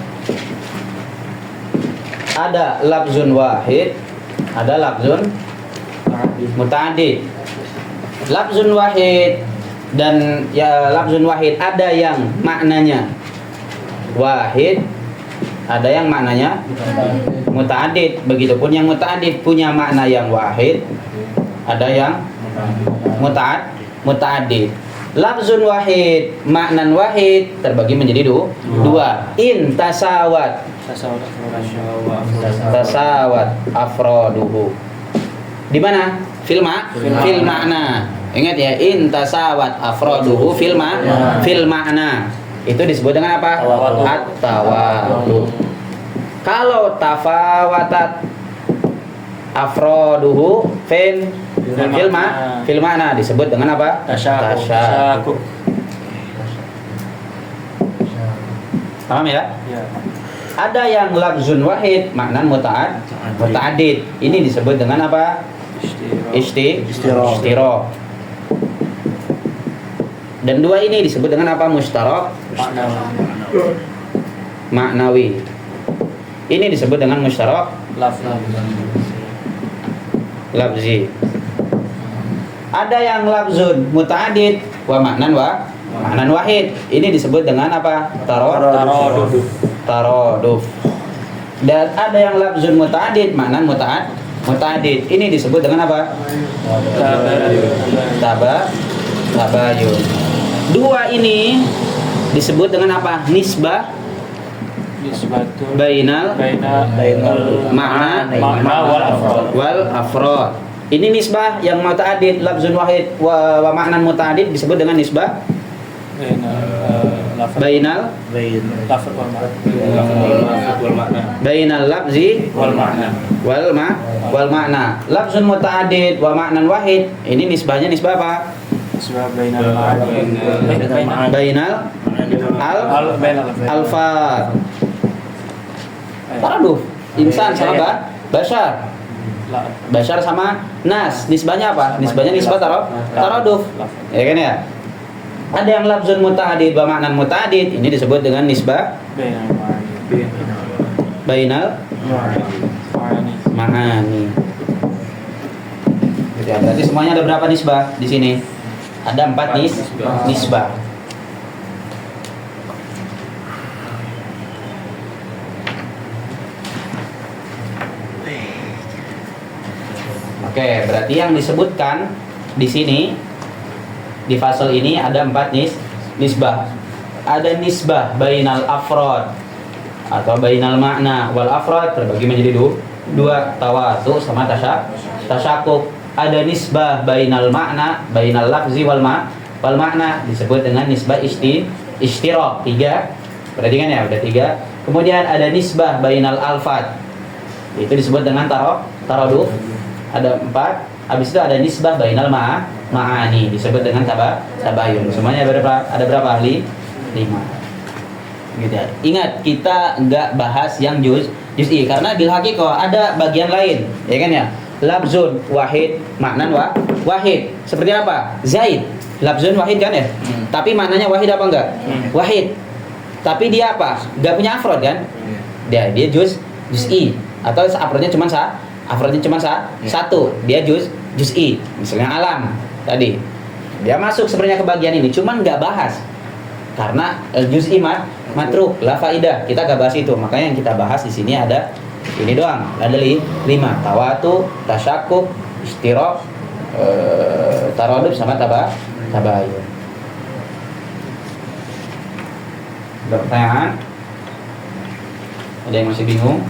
ada lafzun wahid, ada lafzun muta'addid. Lafzun wahid dan ya lafzun wahid ada yang maknanya wahid, ada yang maknanya muta'addid. Begitupun yang muta'addid punya makna yang wahid, ada yang muta'addid. Lafzun wahid, maknan wahid terbagi menjadi 2. In tasawat afroduhu. Di mana? Fil makna. Ingat ya, in tasawat afroduhu fil makna. Itu disebut dengan apa? At-tawatu. Kalau tafawatat afroduhu fil makna disebut dengan apa? Tasyakuk. Paham ya? Ya. Ada yang lafzun wahid, maknan muta'addid. Ini disebut dengan apa? Istiraq. Dan 2 ini disebut dengan apa? Mustarak maknawi. Ini disebut dengan mustarak lafzi. Ada yang lafzun muta'addid wa maknan wahid. Ini disebut dengan apa? Taraduf. Dan ada yang lafzun muta'addid, maknan muta'addid. Ini disebut dengan apa? Tabayun. 2 ini disebut dengan apa? Nisbah bainal makna wal afrod. Ini nisbah yang muta'addid, lafzun wahid wa maknan muta'addid disebut dengan nisbah bainal lafzi wal makna. Lafzun muta'addid wa maknan wahid, ini nisbahnya nisbah apa? Bainal alfaz. Taraduf. Insan sama Bashar sama nas. Nisbahnya apa? Nisbahnya nisbah taraduf. Ya kan ya? Ada yang lafzun muta'addid wa maknan muta'addid, ini disebut dengan nisbah bainal ma'ani. Ya, berarti semuanya ada berapa nisbah di sini? Ada 4 nisbah. Oke, berarti yang disebutkan di sini di fasal ini ada 4 nisbah. Ada nisbah bainal afrod atau bainal makna wal afrod terbagi menjadi 2, tawatu sama tasyakuk. ada nisbah bainal makna, bainal lafzi wal makna, disebut dengan nisbah istiraq. 3. Perhatikan ya, udah 3. Kemudian ada nisbah bainal alfat. Itu disebut dengan taraduf. Ada 4. Habis itu ada nisbah bainal ma'ani, disebut dengan tabayun. Semuanya ada berapa ahli? 5. Gitu ya. Ingat, kita nggak bahas yang juz'i karena bil haqiqah ada bagian lain, ya kan ya? Labzun wahid, maknan wahid. Seperti apa? Zaid. Labzun wahid kan ya? Tapi maknanya wahid apa enggak? Wahid. Tapi dia apa? Enggak punya afrod kan? Dia juz'i atau afrodnya cuma satu. Dia juz'i. Misalnya alam tadi. Dia masuk sebenarnya ke bagian ini, cuman nggak bahas. Karena juz'i matruk, la faidah. Kita nggak bahas itu. Makanya yang kita bahas di sini ada ini doang. Ada 5. Tawatu, tasyakuk, istiraq, taraduf sama tabayun. Ada pertanyaan? Ada yang masih bingung?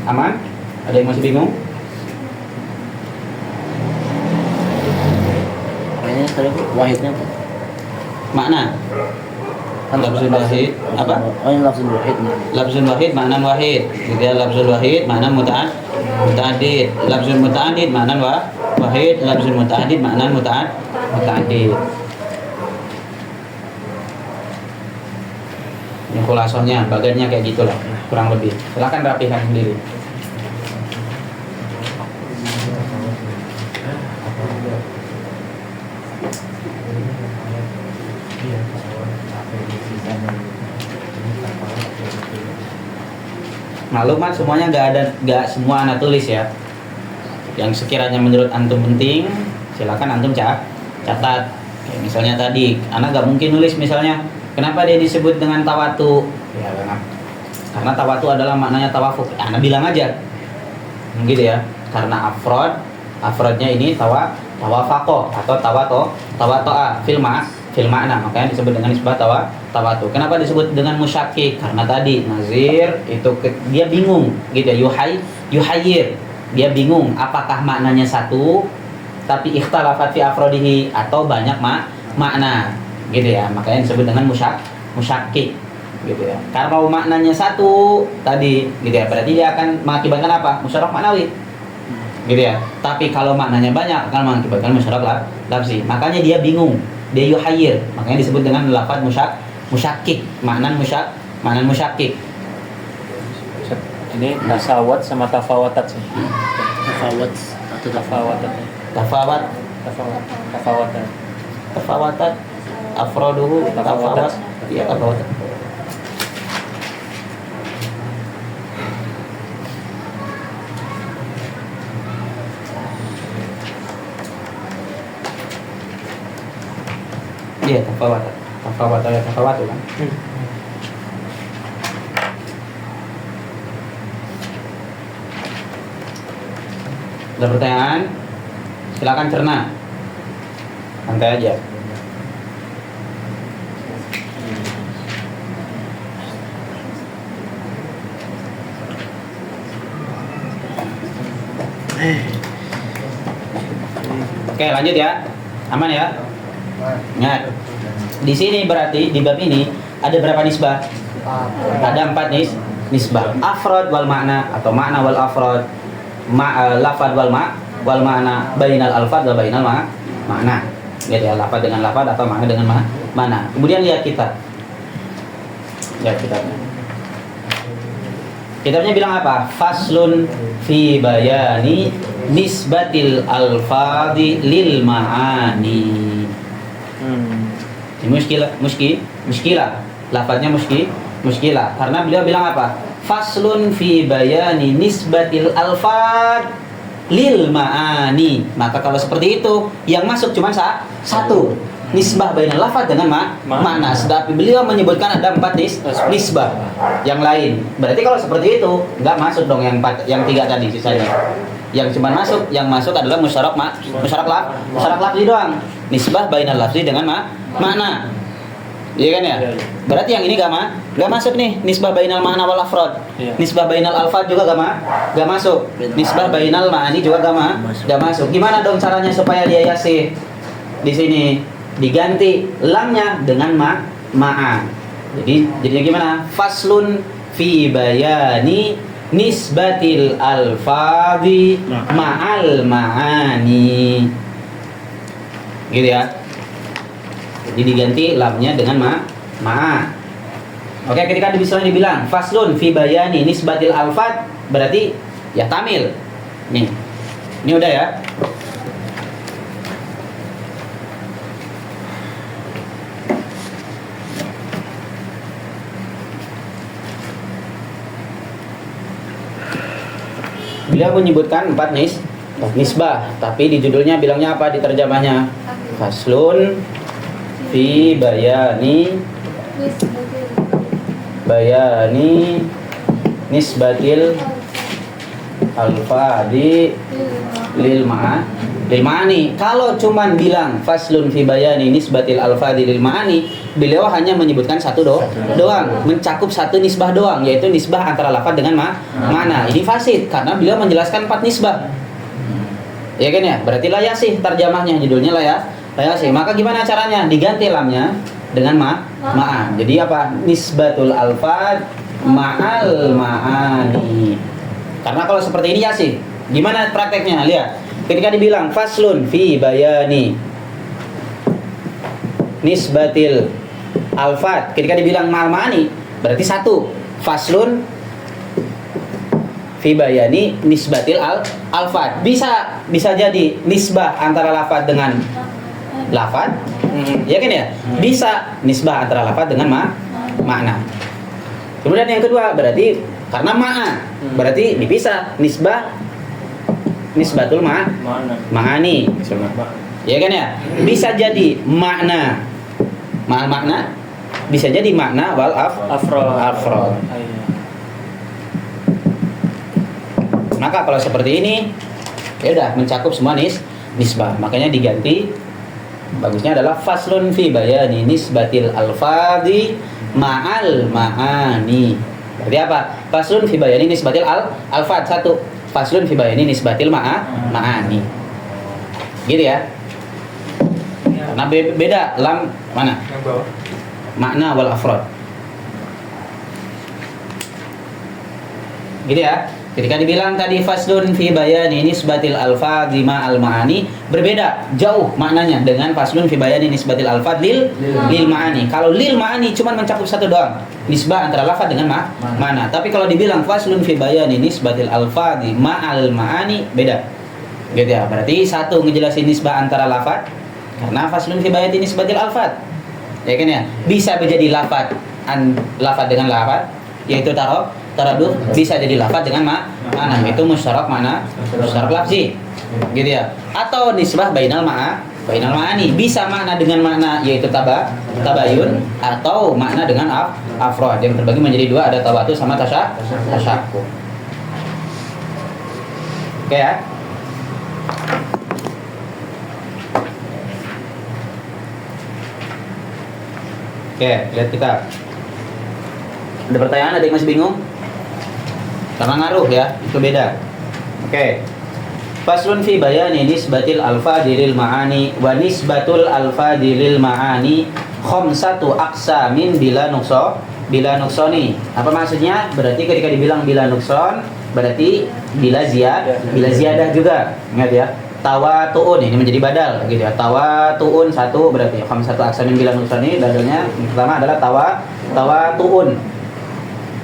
Aman? Ada yang masih bingung? Kayaknya tadi wahidnya apa? Makna? Lafzul wahid apa? Oh, ini lafzul wahid. Lafzul wahid, makna wahid. Gitu ya, lafzul wahid, makna muta'addid. Lafzul muta'addid, makna wahid. Lafzul muta'addid, makna muta'addid. Ini khulasahnya, bagiannya kayak gitulah, kurang lebih. Silakan rapikan sendiri. Maklumat semuanya nggak semua anak tulis ya. Yang sekiranya menurut antum penting, silakan antum catat. Kayak misalnya tadi, anak nggak mungkin nulis misalnya, kenapa dia disebut dengan tawatu? Ya, karena tawatu adalah maknanya tawafuk. Anak bilang aja, gitu ya. Karena afrodnya ini tawafaqo atau tawatoa fil makna, makanya disebut dengan nisbah tawatu. Kenapa disebut dengan musyakkik? Karena tadi nazir itu dia bingung, gitu ya. Yuhayyir, dia bingung apakah maknanya satu tapi ikhtalafat fi afrodihi atau banyak makna, gitu ya. Makanya disebut dengan musyakkik, gitu ya. Karena maknanya satu tadi, gitu ya, berarti dia akan mengakibatkan apa? Musyarraf maknawi, gitu ya. Tapi kalau maknanya banyak akan mengakibatkan musyarraf lafzi. Makanya dia bingung, dia yuhayyir, makanya disebut dengan lafaz musyakkik, maknan musyakkik. Ini tasawat sama tafawatat sih. Tafawat atau Tafawatat. tafawatat. Tafawatat afroduhu tafawat. Iya, tafawatat. Iya, tafawat kan. Ada pertanyaan? Silakan cerna. Santai aja. Oke, lanjut ya. Aman ya? Ingat. Di sini berarti di bab ini ada berapa nisbah? Ada 4 nisbah. Afrod wal makna atau makna wal afrod, lafad wal makna, bainal alfad wal bainal makna. Lihat ya, lafad dengan lafad atau makna dengan makna. Kemudian lihat kitab. Lihat kitabnya. Kitabnya bilang apa? Faslun fi bayani nisbatil alfadhi lil ma'ani. Muskilah. Lafadznya muskilah. Karena beliau bilang apa? Faslun fi bayani nisbatil alfad lil ma'ani. Maka kalau seperti itu, yang masuk cuma satu. Nisbah bainal lafad dengan makna. Sedangkan beliau menyebutkan ada 4 nisbah yang lain. Berarti kalau seperti itu, nggak masuk dong yang 3 tadi sisanya. Yang cuma masuk, yang masuk adalah musyarak lafzi doang. Nisbah bainal lafzi dengan makna. Iya kan ya? Berarti yang ini gak masuk nih, nisbah bainal ma'na wal afrad. Iya. Nisbah bainal alfad juga gak masuk. Nisbah bainal ma'ani juga gak masuk. Gimana dong caranya supaya dia yasih? Di sini diganti lamnya dengan ma'a. Jadi jadinya gimana? Faslun fi bayani nisbatil alfadhi ma'al ma'ani. Gitu ya. Jadi diganti lamnya dengan ma'a. Oke, ketika misalnya dibilang faslun fi bayani nisbatil alfad, berarti ya tamil. Nih. Ini udah ya. Beliau menyebutkan 4 nisbah, tapi di judulnya bilangnya apa di terjemahnya? Faslun fi bayani nisbatil alfadi lil ma'ani. Kalau cuman bilang faslun fi bayani nisbatil alfadi lil ma'ani, beliau hanya menyebutkan satu doang, mencakup satu nisbah doang, yaitu nisbah antara lafaz dengan makna. Ini fasid karena beliau menjelaskan 4 nisbah. Ya kan ya? Berarti la yasih terjemahnya, judulnya la yasih. Maka gimana caranya? Diganti lamnya dengan ma'a. Jadi apa? Nisbatul alfad ma'al ma'ani. Karena kalau seperti ini yasih. Gimana prakteknya? Lihat. Ketika dibilang faslun fi bayani nisbatil alfad, ketika dibilang ma'al ma'ani, berarti satu. Faslun fi bayani nisbatil alfad. Bisa jadi nisbah antara lafaz dengan lafaz. Ya kan ya? Bisa nisbah antara lafaz dengan makna. Kemudian yang kedua berarti karena berarti dipisah nisbatul ma'ani. Ya kan ya? Bisa jadi makna makna, bisa jadi makna wal afrod. Maka kalau seperti ini ya udah mencakup semua nisbah. Makanya diganti, bagusnya adalah faslun fi bayani nisbatil alfadhi ma'al ma'ani. Berarti apa? Faslun fi bayani nisbatil alfad, satu. Faslun fi bayani nisbatil ma'ani. Gitu ya. Karena beda lam mana? Yang bawah. Makna wal afrod. Gitu ya. Ketika dibilang tadi faslun fi bayani nisbatil alfadhi ma'al ma'ani, berbeda jauh maknanya dengan faslun fi bayani nisbatil alfadh lil ma'ani. Kalau lil ma'ani cuma mencakup satu doang, nisbah antara lafaz dengan makna. Tapi kalau dibilang faslun fi bayani nisbatil alfadhi ma'al ma'ani, beda. Gitu ya. Berarti satu ngejelasin nisbah antara lafaz, karena faslun fi bayani nisbatil alfadh. Ya kan ya? Bisa menjadi lafaz dengan lafaz, yaitu taraduf, bisa jadi lafaz dengan makna, itu musyarak lafzi, gitu ya. Atau nisbah bainal ma'ani, bisa makna dengan makna, yaitu tabayun, atau makna dengan afrod, yang terbagi menjadi dua, ada tawatu sama tasyakku. Oke ya. Oke, lihat kita. Ada pertanyaan? Ada yang masih bingung? Karena ngaruh ya, itu beda. Oke. Faslun fi bayani nisbatil alfadhi lil ma'ani wa nisbatul alfadhi lil ma'ani khamsatu aqsamin bila nuqsani. Apa maksudnya? Berarti ketika dibilang bila nuqsan, berarti bila ziyadah juga. Ingat ya. Tawatu'un ini menjadi badal gitu ya. Tawatu'un satu, berarti khamsatu aqsamin bila nuqsani, badalnya yang pertama adalah tawatu'un.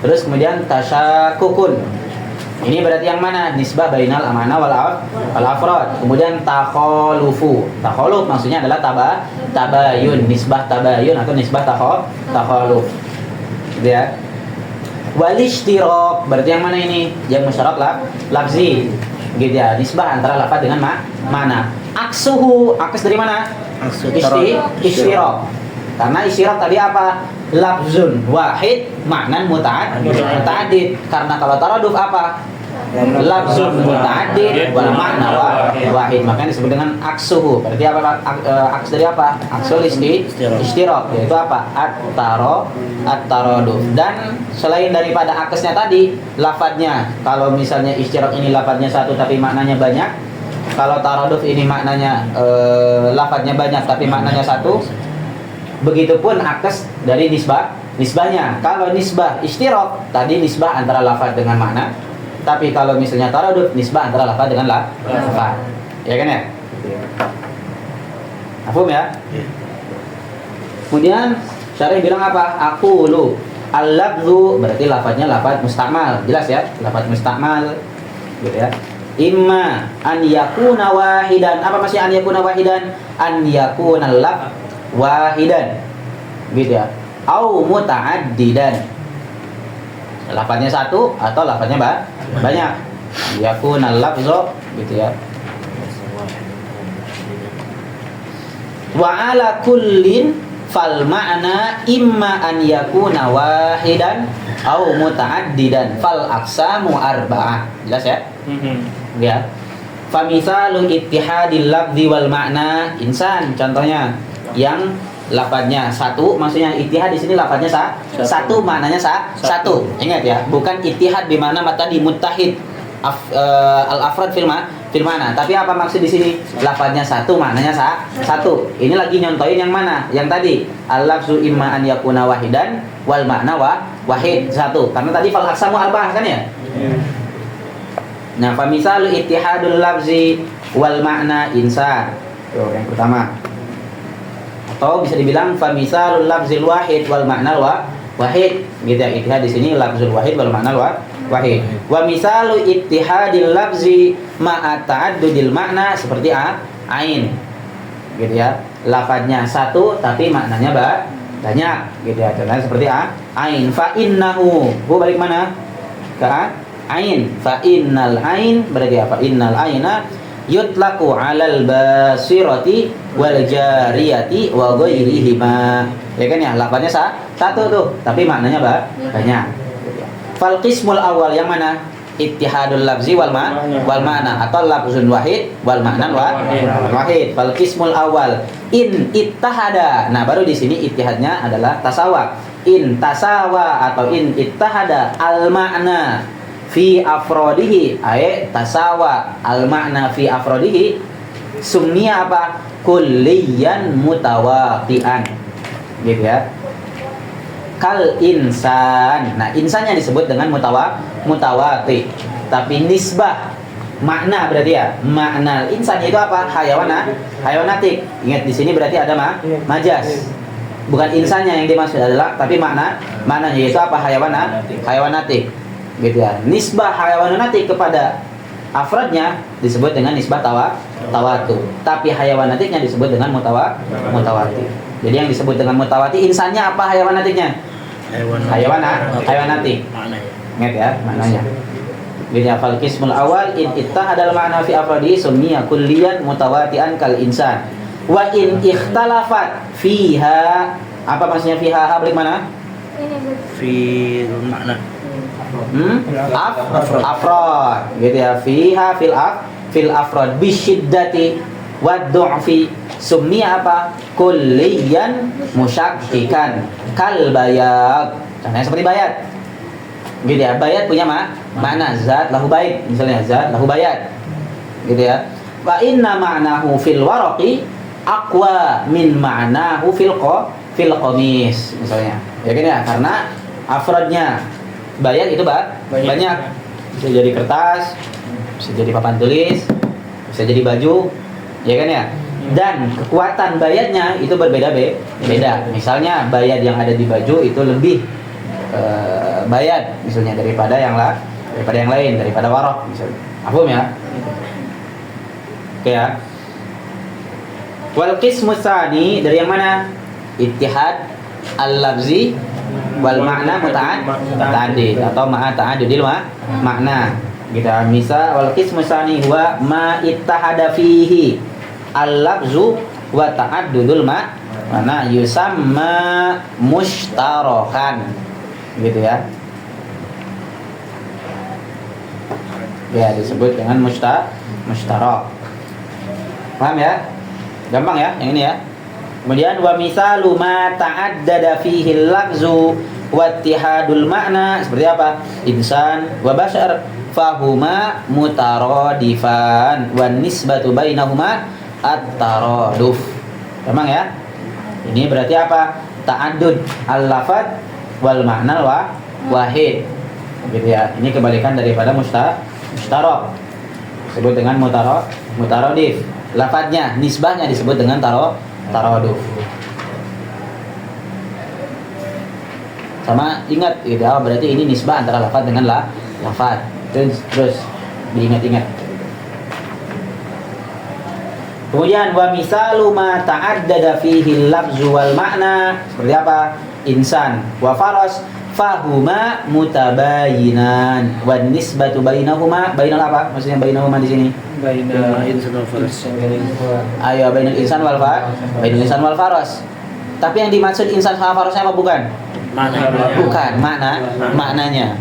Terus kemudian tasyakukun. Ini berarti yang mana? Nisbah bainal amana wal afrad. Kemudian takhalufu. Takhaluf maksudnya adalah tabayun, nisbah tabayun atau nisbah takhaluf. Gitu ya. Wal ishtiraq, berarti yang mana ini? Yang musyarak lafzi. Gitu ya, nisbah antara lafaz dengan mana. Aksuhu, aks dari mana? Ishtiraq. Karena ishtiraq tadi apa? Lafzun wahid maknan muta'addid. Karena kalau taraduf apa? lafzun muta'addid wal makna wahid. Makanya disebut dengan aksuhu. Berarti apa? Aks dari apa? Aksul istiraq, yaitu apa? At-taraduf. Dan selain daripada aksnya tadi, lafadznya, kalau misalnya istiraq ini lafadznya satu tapi maknanya banyak. Kalau taraduf ini maknanya lafadznya banyak tapi maknanya satu. Begitupun aks dari nisbahnya. Kalau nisbah istiraq tadi nisbah antara lafadz dengan makna. Tapi kalau misalnya taraduf nisbah antara lafadz dengan lafadz. Ya kan ya? Paham ya? Kemudian syarih bilang apa? Aqulu al-lafzu berarti lafadznya lafadz mustakmal. Jelas ya? Lafadz mustakmal gitu ya. Imma an yakuna wahidan. Apa maksudnya an yakuna wahidan? An yakuna lafz wahidan. Gitu ya. Au muta'addidan. Lafadznya satu atau lafadznya banyak. Yakuna lafzu gitu ya. Wa ala kullin fal ma'na imma an yakuna wahidan au muta'addidan fal aqsamu arba'ah. Jelas ya? Ya. Famisalu ittihadil lafzi wal ma'na insan, contohnya yang lafadznya satu, maksudnya ittihad di sini lafadznya satu, maknanya satu. Ingat ya, bukan ittihad di mana tadi muttahid al-afrad fil mana. Tapi apa maksud di sini? Lafadznya satu, maknanya satu. Ini lagi nyontohin yang mana? Yang tadi al-lafzu imma an yakuna wahidan wal ma'na wahid, satu. Karena tadi fal aqsamu arba'ah kan ya? Nah, fa misalu ittihadul lafzi wal ma'na insan. Tuh, yang pertama. Atau bisa dibilang fa misalul lafzil wahid wal ma'na wahid. Gitu ya, ittihad di sini lafzul wahid wal ma'na wahid. Wa misalu ittihadil lafzi ma'a ta'addudil ma'na seperti ain. Gitu ya. Lafadznya satu tapi maknanya banyak. Gitu ya. Contohnya seperti ain. Fa innahu. Balik mana? Ke ain. Fa innal ain berarti apa? Innal aina yutlaku 'alal basirati wal jariyati wa ghairihima. Ya kan ya, lafadznya satu tuh, tapi maknanya banyak. Fal qismul awal yang mana? Ittihadul lafzi wal ma'na atau lafzun wahid wal ma'nan wahid. Fal qismul awal in ittahada. Nah, baru di sini ittihadnya adalah tasawa. In tasawa atau in ittahada al ma'na fi afrodihi ay tasawa al makna fi afrodihi summiya apa? Kulliyan mutawatian. Gitu ya. Kal insan. Nah, insannya disebut dengan mutawati. Tapi nisbah makna berarti ya. Makna insan itu apa? Hayawanatik. Ingat di sini berarti ada majas. Bukan insannya yang dimaksud adalah, tapi maknanya yaitu apa? Hayawanatik. Gitu ya. Nisbah hayawanati kepada afradnya disebut dengan nisbah tawatu. Tapi hayawanatiknya disebut dengan mutawati. Jadi yang disebut dengan mutawati insannya apa hayawanatiknya? Hayawanatik. Ingat ya maknanya. Gitu ya, fal qismul awal in ittahadal ma'na fi afradi summiya kulliyan mutawatian kal insan. Wa in ikhtalafat fiha. Apa maksudnya fiha? Balik mana? Fi makna. Afrod gitu ya, fiha fil afrod bisyiddati wad du'fi summiya apa? Kulliyan musyakkikan kal bayat. Contohnya seperti bayat. Gitu ya, bayat punya makna zat lahu bait, misalnya zat lahu bayat. Gitu ya. Wa inna ma'nahu fil waraqi aqwa min ma'nahu fil qamis misalnya. Ya kan ya, karena afrodnya bayat itu banyak. Bisa jadi kertas, bisa jadi papan tulis, bisa jadi baju, ya kan ya. Dan kekuatan bayatnya itu berbeda-beda. Misalnya bayat yang ada di baju itu lebih bayat misalnya daripada yang lain, daripada warok misalnya. Paham ya? Oke ya. Wal qismu tsani dari yang mana? Ittihad al-lafzi wal makna muta'addid atau ma'a ta'addudil makna. Gitu. Misal wal qismu tsani huwa ma ittahada fihi al-lafzu wa ta'addudul makna yusamma mushtarakan. Gitu ya. Ya, disebut dengan mustarak. Paham ya? Gampang ya yang ini ya. Kemudian wa misalu ma ta'addada fihi al-lafzu wa ittihadul ma'na, seperti apa? Insan wa bashar fahuma mutaradifan wan nisbatu bainahuma at-taraduf. Gampang ya? Ini berarti apa? Ta'addud al-lafaz wal ma'na wahid. Gitu ya. Ini kebalikan daripada mustarak. Disebut dengan mutaradif. Lafadznya, nisbahnya disebut dengan taraduf. Sama ingat gitu ya, berarti ini nisbah antara lafadz dengan lafadz. Terus diingat-ingat. Kemudian wa misalu ma ta'addada fihi al-lafzu wal ma'na, seperti apa? Insan wa faras fahuma mutabayinan wan nisbatu bainahuma, bainal apa? Maksudnya bainahuma di sini? Baina insan wal faras. Ayo, bainal insan wal faras. Tapi yang dimaksud insan sama farasnya apa bukan? Mana? Bukan, maknanya.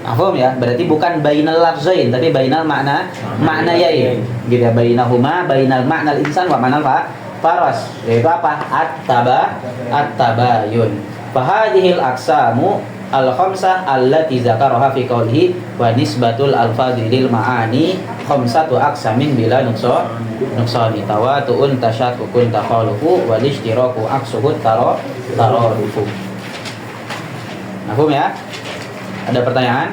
Paham ya? Berarti bukan bainal lafzain, tapi bainal maknayain. Gitu ya, bainahuma, bainal ma'nal insan wa ma'nal faras. Yaitu apa? At-tabayun. Fahadhil aqsamu al-khamsah allati zakaraha fi qawlihi wa nisbatul alfazi lil ma'ani khamsatu aqsamin bila nuqsani tawatu'un tashakkukun takhalufu wal ishtiraku aqsuhu taradufu. Paham ya? Ada pertanyaan?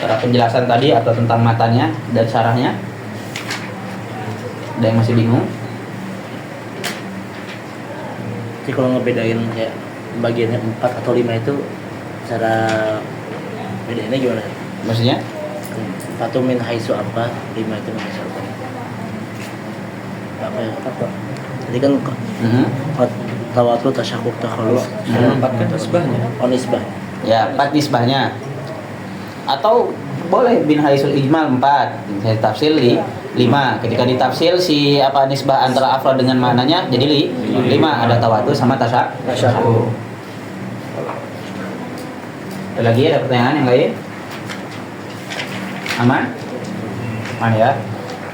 Cara penjelasan tadi atau tentang matanya dan syarahnya? Ada yang masih bingung? Jadi kalau ngebedain kayak bagiannya 4 atau 5 itu cara bedainnya gimana? Maksudnya? 4 itu min haisu apa, 5 itu min haisu apa? Apa ya? Apa? Jadi kan tawatur, tasyakkuk, takhaluf. Kalau 4 kan nisbahnya. Oh, nisbah. Ya, 4 nisbahnya. Atau boleh bin haisul ijmal 4, saya tafsir 5. Ketika ditafsir si apa nisbah antara afrad dengan maknanya jadi 5, ada tawatur sama tasyakkuk. Ada lagi, ada pertanyaan yang lain? Aman? Aman ya.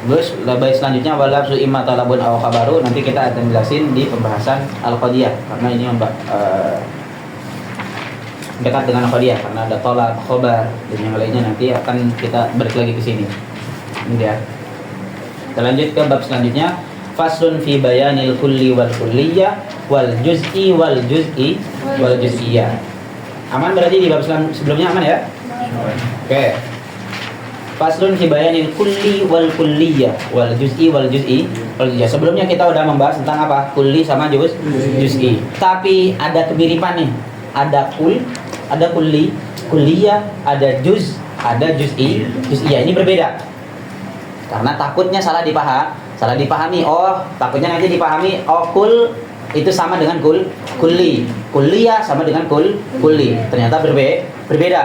Terus lebih selanjutnya walafzu imma talabun aw khabaru, nanti kita akan jelasin di pembahasan al-qadiyah karena ini dekat dengan al-qadiyah karena ada talab, khabar dan yang lainnya nanti akan kita balik lagi ke sini. Ini dia. Kita lanjut ke bab selanjutnya, faslun fi bayanil kulli wal kulliyah wal juz'i wal juz'iyah. Aman berarti di bab sebelumnya aman ya? Oke. Faslun fi bayanil kulli wal kulliyah wal juz'i wal juz'iyah. Sebelumnya kita udah membahas tentang apa? Kulli sama juz'i. Tapi ada kemiripan nih. Ada kulli, kulliyah, ada juz'iyah. Ini berbeda. Karena takutnya salah dipahami. Oh, takutnya nanti dipahami kul itu sama dengan kulli. Kulliyah sama dengan kulli. Ternyata berbeda.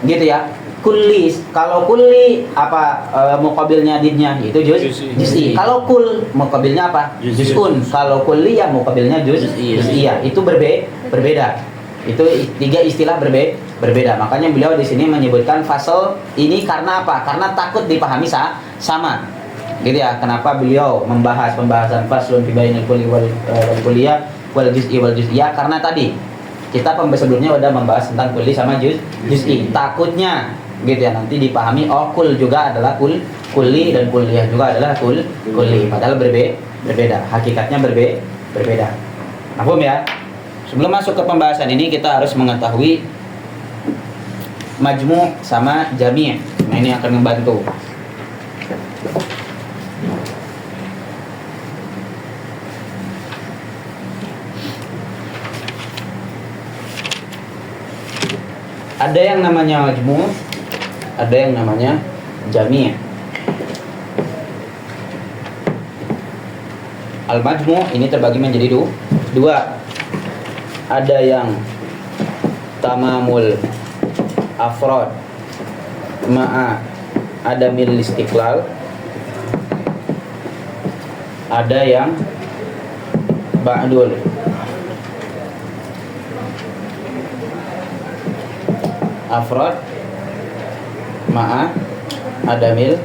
Gitu ya. Kulli, kalau kulli apa muqabilnya didnya itu juz'i. Kalau kul muqabilnya apa? Juz'un. Kalau kulliyah muqabilnya juz'iyah. Itu berbeda. Itu 3 istilah berbeda. Makanya beliau di sini menyebutkan fasal ini karena apa? Karena takut dipahami sama. Gitu ya. Kenapa beliau membahas pembahasan faslun fi bainal kulli wal kulliyah wal juz'iyah? Karena tadi kita sebelumnya udah membahas tentang kulli sama juz'i. Takutnya gitu ya nanti dipahami kul juga adalah kulli dan kulliyah juga adalah kulli. Padahal berbeda. Hakikatnya berbeda. Paham ya? Sebelum masuk ke pembahasan ini kita harus mengetahui majmu' sama jami'. Nah, ini akan membantu. Ada yang namanya majmu', ada yang namanya jami'. Al-majmu' ini terbagi menjadi dua. Ada yang tamamul afrod ma'a adamil istiqlal, ada yang ba'dul afrod ma'a adamil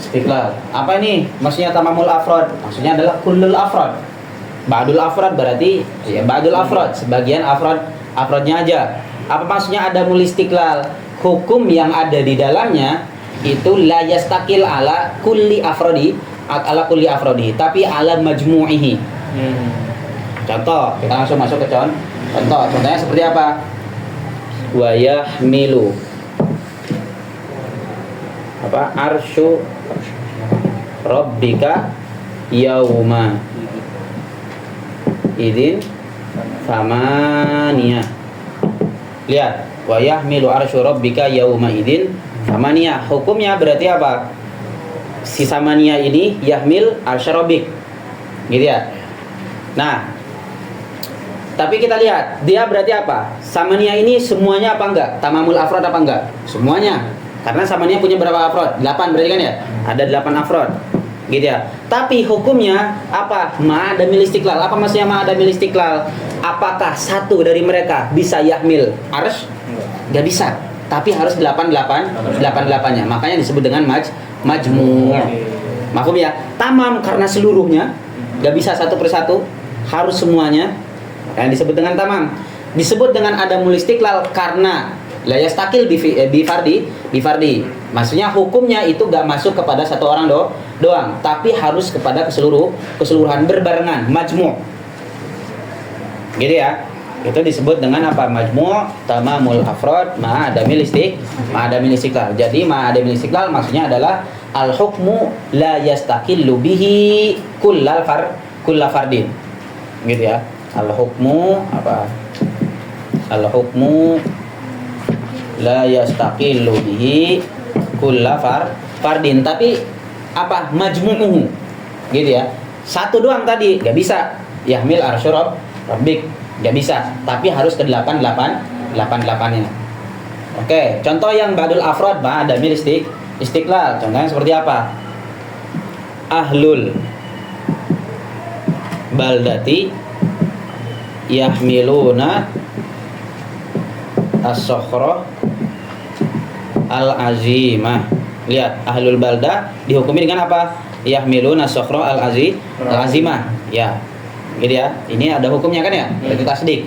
istiqlal. Apa ini? Maksudnya tamamul afrod? Maksudnya adalah kullul afrod. Ba'dul afrod berarti ya ba'dul afrod, sebagian afrodnya aja. Apa maksudnya adamul istiqlal? Hukum yang ada di dalamnya itu la yastakil ala kulli afrodi, tapi ala majmu'ihi. Contoh, kita langsung masuk ke contoh. Contohnya seperti apa? Wa yahmilu apa? Arsyu rabbika yauma idin samaniyah. Lihat, wa yahmilu arsyu rabbika yauma idin samaniyah. Hukumnya berarti apa? Si samaniyah ini yahmil arsy rabbik. Gitu ya. Nah, tapi kita lihat dia berarti apa? Samaniyah ini semuanya apa enggak? Tamamul afrod apa enggak? Semuanya. Karena samaniyah punya berapa afrod? 8 berarti kan ya? Ada 8 afrod. Gitu ya. Tapi hukumnya apa? Ma'adamil istiqlal. Apa maksudnya ma'adamil istiqlal? Apakah satu dari mereka bisa yahmil arsy? Enggak bisa. Tapi harus 8-8-nya. Makanya disebut dengan majmu'. Mafhum ya? Tamam karena seluruhnya enggak bisa satu persatu, harus semuanya. Yang disebut dengan tamam. Disebut dengan adamul istiqlal karena la yastakil bi fardi. Maksudnya hukumnya itu gak masuk kepada satu orang doang, tapi harus kepada keseluruhan berbarengan, majmu'. Gitu ya. Itu disebut dengan apa? Majmu' tamamul afrod ma'adamil istiqlal. Jadi ma'adamil istiqlal maksudnya adalah al hukmu la yastakillu bihi kulla fardin. Gitu ya. Al hukmu apa? Al hukmu la yastaqillu bihi kulla fardin, tapi apa? Majmu'uhu. Gitu ya. Satu doang tadi enggak bisa yahmil arsy rabbik, enggak bisa, tapi harus ke 8-8-nya. Oke, contoh yang badul afrod ba'adamil istiqlal. Contohnya seperti apa? Ahlul baldati yahmiluna as-sokhra al-azimah. Lihat, ahlul balda dihukumi dengan apa? Yahmiluna as-sokhra al-azimah. Ya, gitu ya. Ini ada hukumnya kan ya? Berarti tasdik.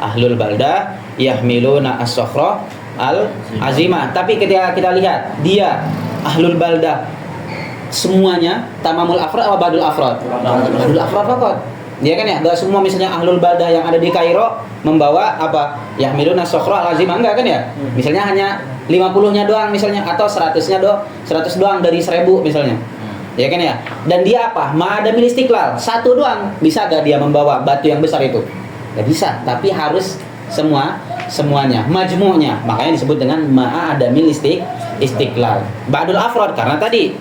Ahlul balda yahmiluna as-sokhra al-azimah. Tapi ketika kita lihat, dia ahlul balda semuanya tamamul afrod atau badul afrod? Badul afrod fakot. Ya kan ya, enggak semua misalnya ahlul baldah yang ada di Kairo membawa apa? Yahmiluna as-sokhra al-azimah, enggak kan ya? Misalnya hanya 50-nya doang misalnya, atau 100-nya 100 doang dari 1000 misalnya. Ya kan ya? Dan dia apa? Ma'adamil istiqlal. Satu doang. Bisa gak dia membawa batu yang besar itu? Gak bisa, tapi harus semuanya, majmu'nya. Makanya disebut dengan ma'adamil istiqlal. Ba'dul afrod karena tadi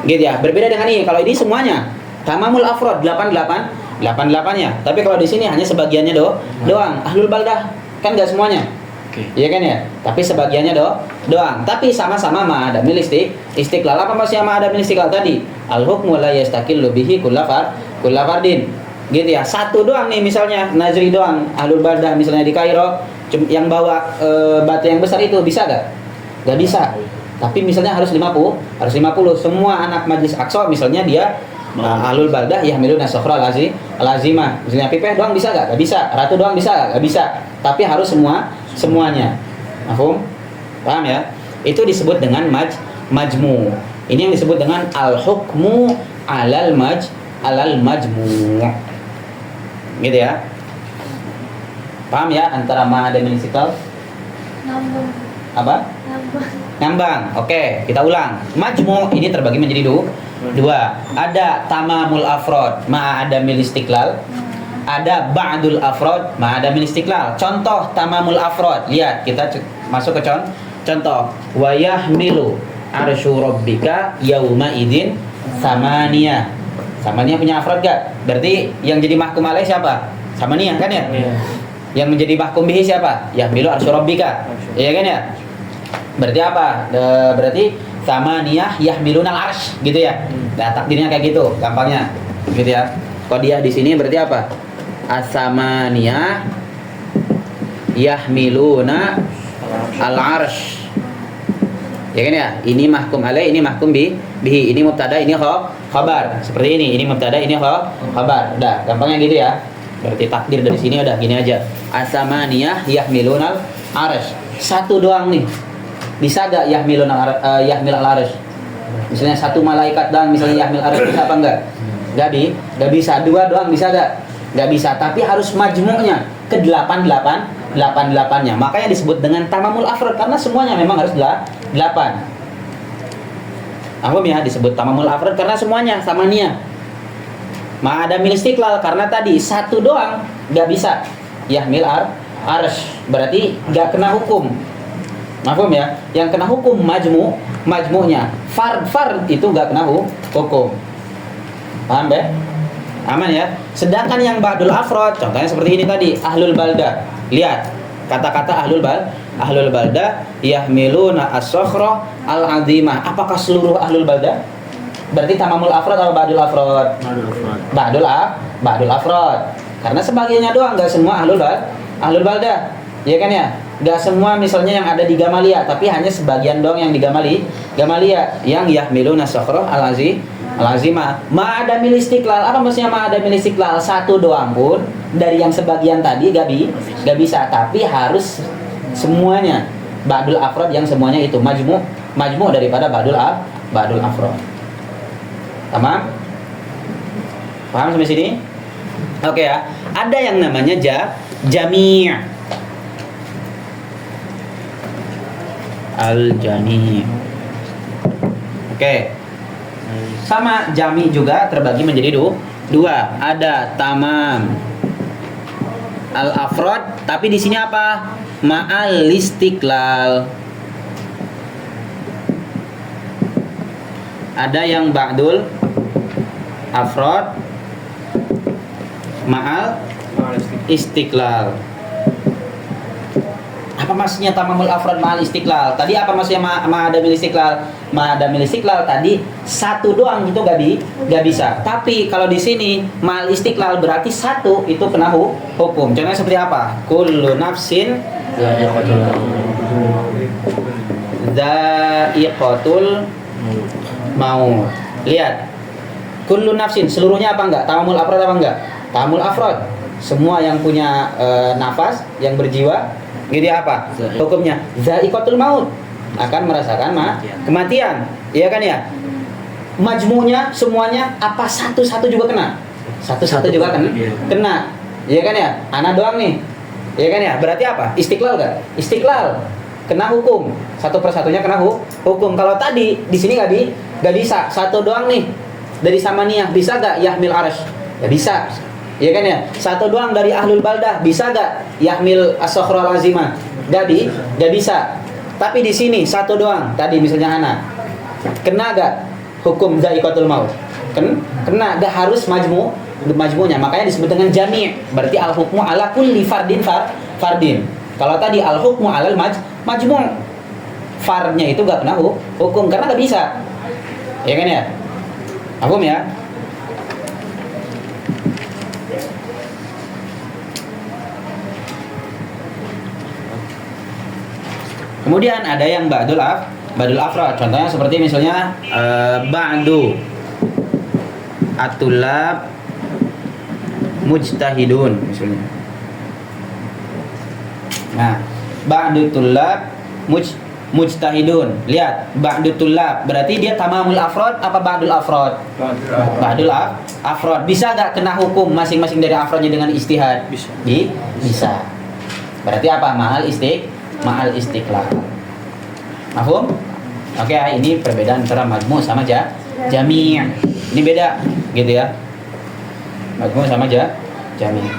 gitu ya. Berbeda dengan ini. Kalau ini semuanya tamamul afrod 8-8-nya. Tapi kalau di sini hanya sebagiannya doang. Ahlul baldah kan enggak semuanya. Iya kan ya? Tapi sebagiannya doang. Tapi sama-sama ma'adamil istiqlal. Apa maksudnya ma'adamil istiqlal tadi? Al hukmu la yastaqillu bihi kulla fardin. Gitu ya. Satu doang nih misalnya Nazri doang, ahlul baldah misalnya di Kairo yang bawa batu yang besar itu bisa gak? Gak bisa. Tapi misalnya harus 50 semua anak Majlis Aqsa misalnya dia ahlul baldah yahmiluna as-sokhra al-azimah. Misalnya Pipeh doang bisa gak? Gak bisa. Ratu doang bisa gak? Gak bisa. Tapi harus semuanya. Paham? Paham ya? Itu disebut dengan majmu'. Ini yang disebut dengan al-hukmu alal majmu'. Gitu ya. Paham ya antara ma'adamil istiqlal? Ngambang. Apa? Ngambang. Oke, kita ulang. Majmu' ini terbagi menjadi dua. Ada tamamul afrod ma'adamil istiqlal. Ada ba'dul afrod ma'adamil istiqlal. Contoh tamamul afrod. Lihat, kita masuk ke contoh. Wa yahmilu arsyu rabbika yauma idin samaniyah. Samaniyah punya afrod gak? Berarti yang jadi mahkum alaih siapa? Samaniyah kan ya? Yang menjadi mahkum bihi siapa? Yahmilu arsyu rabbika. Iya kan ya? Berarti apa? Berarti samaniyah yahmiluna al-arsy gitu ya. Nah, takdirnya kayak gitu, gampangnya. Gitu ya. Qadiyah di sini berarti apa? As-samaniyah yahmiluna al-arsy. Ya kan ya? Ini mahkum alaih, ini mahkum bihi. Ini mubtada, ini khabar. Seperti ini mubtada, ini khabar. Udah, gampangnya gitu ya. Berarti takdir dari sini udah gini aja. Asamaniyah yahmilunal arash. Satu doang nih. Bisa gak yahmil al arash? Misalnya satu malaikat doang, misalnya yahmil arash, bisa apa enggak? Gak bisa. Dua doang bisa gak? Gak bisa. Tapi harus majmu'nya ke 8-8-nya. Makanya disebut dengan tamamul afrad karena semuanya memang harus 8. Paham ya? Disebut tamamul afrad karena semuanya samaniyah. Ma'adamil istiqlal karena tadi satu doang gak bisa yahmil arash, berarti gak kena hukum. Paham ya? Yang kena hukum majmu'nya. Fard itu gak kena hukum. Paham ya? Aman ya? Sedangkan yang ba'dul afrad, contohnya seperti ini tadi, ahlul balda. Lihat, kata-kata ahlul balda yahmiluna as-sokhra al-azimah. Apakah seluruh ahlul balda? Berarti tamamul afrad atau ba'dul afrad? Ba'dul afrad. Karena sebagiannya doang, enggak semua ahlul balda. Ya kan ya? Enggak semua misalnya yang ada di Gamaliyah, tapi hanya sebagian doang yang di Gamaliyah yang yahmiluna as-sokhra al-azimah. Ma'adamil istiqlal. Apa maksudnya ma'adamil istiqlal? Satu doang pun dari yang sebagian tadi gak bisa, tapi harus semuanya ba'dul afrad yang semuanya itu majmu' daripada ba'dul afrad. Tamam? Paham sampai sini? Oke ya. Ada yang namanya jami'. Al-jami'. Oke. Sama jami juga terbagi menjadi dua. Ada tamam al-afrad, tapi di sini apa? Ma'al istiqlal. Ada yang ba'dul afrad ma'al istiqlal. Apa maksudnya tamamul afrad ma'al istiqlal? Tadi apa maksudnya ma'adamil istiqlal? Ma'adamil istiqlal tadi satu doang itu gak bisa. Tapi kalau di sini ma'al istiqlal berarti satu itu kena hukum. Contohnya seperti apa? Kullu nafsin dha'iqatul maut. Lihat. Kullu nafsin seluruhnya apa enggak? Tamamul afrad apa enggak? Tamamul afrad. Semua yang punya nafas, yang berjiwa, jadi apa? Hukumnya dha'iqatul maut, akan merasakan kematian. Iya kan ya? Majmu'nya semuanya apa satu-satu juga kena? Satu-satu juga kena. Iya kan ya? Ana doang nih. Iya kan ya? Berarti apa? Istiqlal enggak? Istiqlal. Kena hukum. Satu persatunya kena hukum. Kalau tadi di sini gak bisa. Satu doang nih. Dari samaniyah bisa gak yahmil arash? Ya bisa. Iya kan ya? Satu doang dari ahlul baldah bisa gak yahmil as-sokhra al-azimah? Gak bisa. Tapi di sini satu doang. Tadi misalnya ana. Kena gak hukum dha'iqatul maut? Kena. Gak harus majmu'nya. Makanya disebut dengan jami'. Berarti al-hukmu ala kulli fardin. Kalau tadi al-hukmu alal majmu', farnya itu gak kena hukum karena gak bisa. Ya kan ya? Paham ya? Kemudian ada yang ba'dul afrad. Contohnya seperti misalnya ba'du at-tullab mujtahidun misalnya. Nah, ba'du tullab mujtahidun. Lihat, ba'du tullab berarti dia tamamul afrad apa ba'dul afrad? Ba'dul afrad. Bisa gak kena hukum masing-masing dari afradnya dengan ijtihad? Bisa. Berarti apa? Ma'al istiqlal. Mahfum? Oke, ini perbedaan antara majmu' sama jami'. Ini beda, gitu ya. Majmu' sama jami'.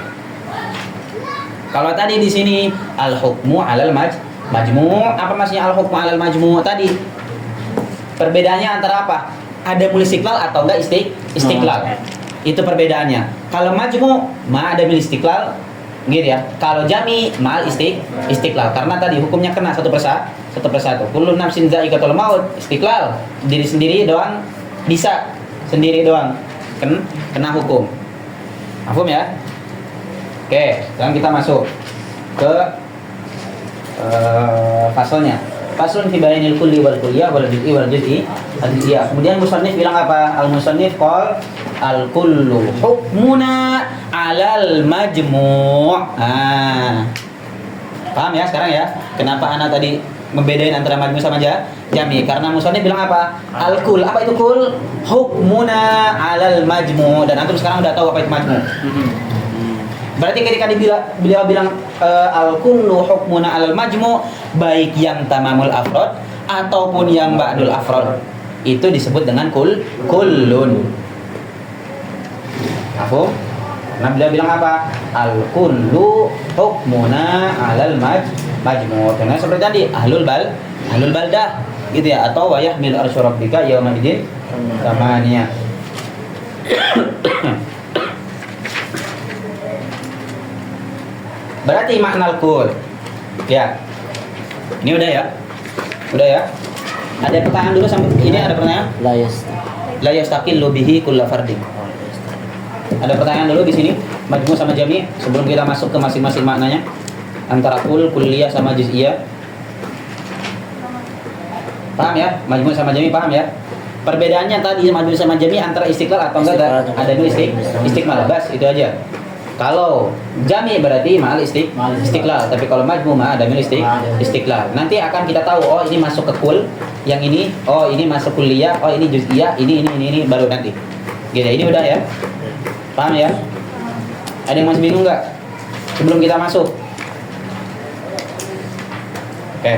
Kalau tadi di sini al-hukmu 'alal majmu', apa maksudnya al-hukmu 'alal majmu' tadi? Perbedaannya antara apa? Ada istiqlal atau enggak istiqlal. Itu perbedaannya. Kalau majmu' ma'adamil istiqlal, gitu ya. Kalau jami ma'al istiqlal karena tadi hukumnya kena satu persatu. Kullu nafsin dha'iqatul maut, istiqlal. Diri sendiri doang bisa, sendiri doang kena hukum. Paham ya? Oke, sekarang kita masuk ke fasalnya. Faslun fi bayanil kulli wal kulliyah wal juz'i wal juz'i al-juz'iyah. Kemudian musannif bilang apa? Al-musannif qol al-kullu hukmuna 'alal majmu'. Paham ya sekarang ya? Kenapa ana tadi membedain antara majmu' sama jami? Karena musannif bilang apa? Al-kull. Apa itu kull? Hukmuna 'alal majmu'. Dan antum sekarang udah tahu apa itu majmu'. Berarti ketika beliau bilang al-kullu hukmuna 'alal majmu', baik yang tamamul afrad ataupun yang ba'dul afrad, itu disebut dengan kullun. Paham? Nah, beliau bilang apa? Al-kullu hukmuna 'alal majmu'. Contohnya seperti tadi ahlul baldah gitu ya, atau wa yahmil arsy rabbika yauma idzin tsamaniyah. Berarti makna al-kull. Ya. Ini udah ya? Udah ya? Ada pertanyaan dulu sampai ini ada pertanyaan? La yastaqillu bihi kullu fardin. Ada pertanyaan dulu di sini, majmu' sama jami' sebelum kita masuk ke masing-masing maknanya. Antara kull, kulliyah sama juz'iyah. Paham ya? Majmu' sama jami' paham ya? Perbedaannya tadi majmu' sama jami' antara istiqlal atau enggak ada dulu istiqmal. Bas, itu aja. Kalau jami berarti ma'al istiqlal, tapi kalau majmu' ada istiqlal. Nanti akan kita tahu, oh ini masuk ke kul, yang ini, oh ini masuk kulliyah, oh ini juz'iyah, ini baru nanti. Gitu, ini udah ya. Paham ya? Ada yang masih bingung nggak? Sebelum kita masuk. Oke.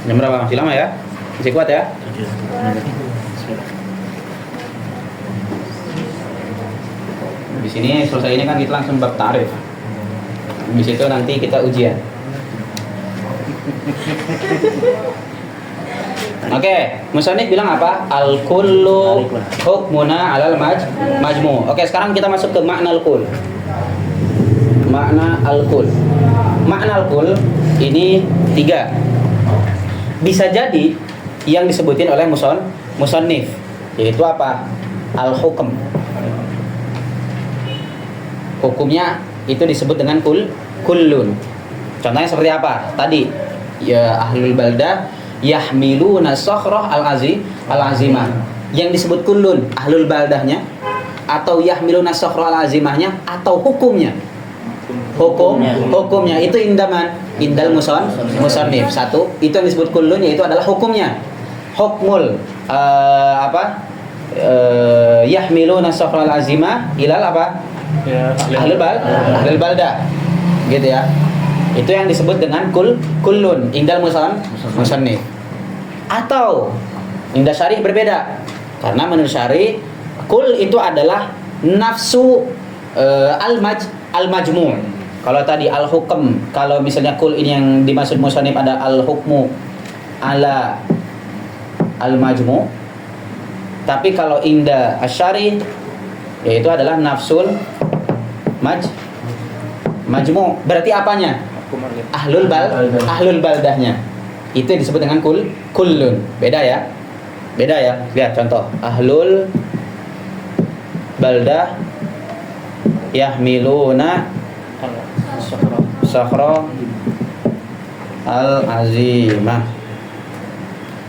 Jam berapa? Masih lama ya? Masih kuat ya? Di sini selesai ini kan kita langsung bab ta'rif. Di situ nanti kita ujian. Oke, musannif bilang apa? Al-kullu hukmuna 'alal majmu'. Oke, sekarang kita masuk ke makna al-kull. Makna al-kull. Makna al-kull ini 3. Bisa jadi yang disebutin oleh musannif, yaitu apa? Al-hukm. Hukumnya itu disebut dengan kullun. Contohnya seperti apa? Tadi ya ahlul baldah yahmiluna sakhrah al-azimah. Yang disebut kullun ahlul baldahnya, atau yahmiluna sakhrah al-azimahnya, atau hukumnya. Hukumnya itu indal musannif. Satu, itu yang disebut kullun, yaitu adalah hukumnya. Hukmul yahmiluna sakhrah al-azimah ilal apa? Ya, Ahlul baldah. Gitu ya. Itu yang disebut dengan kullun indal musannif. Atau indah syari berbeda. Karena menurut syari kul itu adalah nafsu al-majmu'. Kalau tadi al-hukm, kalau misalnya kul ini yang dimaksud musannif ada al-hukmu ala al-majmu'. Tapi kalau inda asyari yaitu adalah nafsul majmu'. Berarti apanya? Ahlul baldahnya. Itu yang disebut dengan kullun. Beda ya? Lihat contoh. Ahlul baldah yahmiluna sakhrah al-azimah.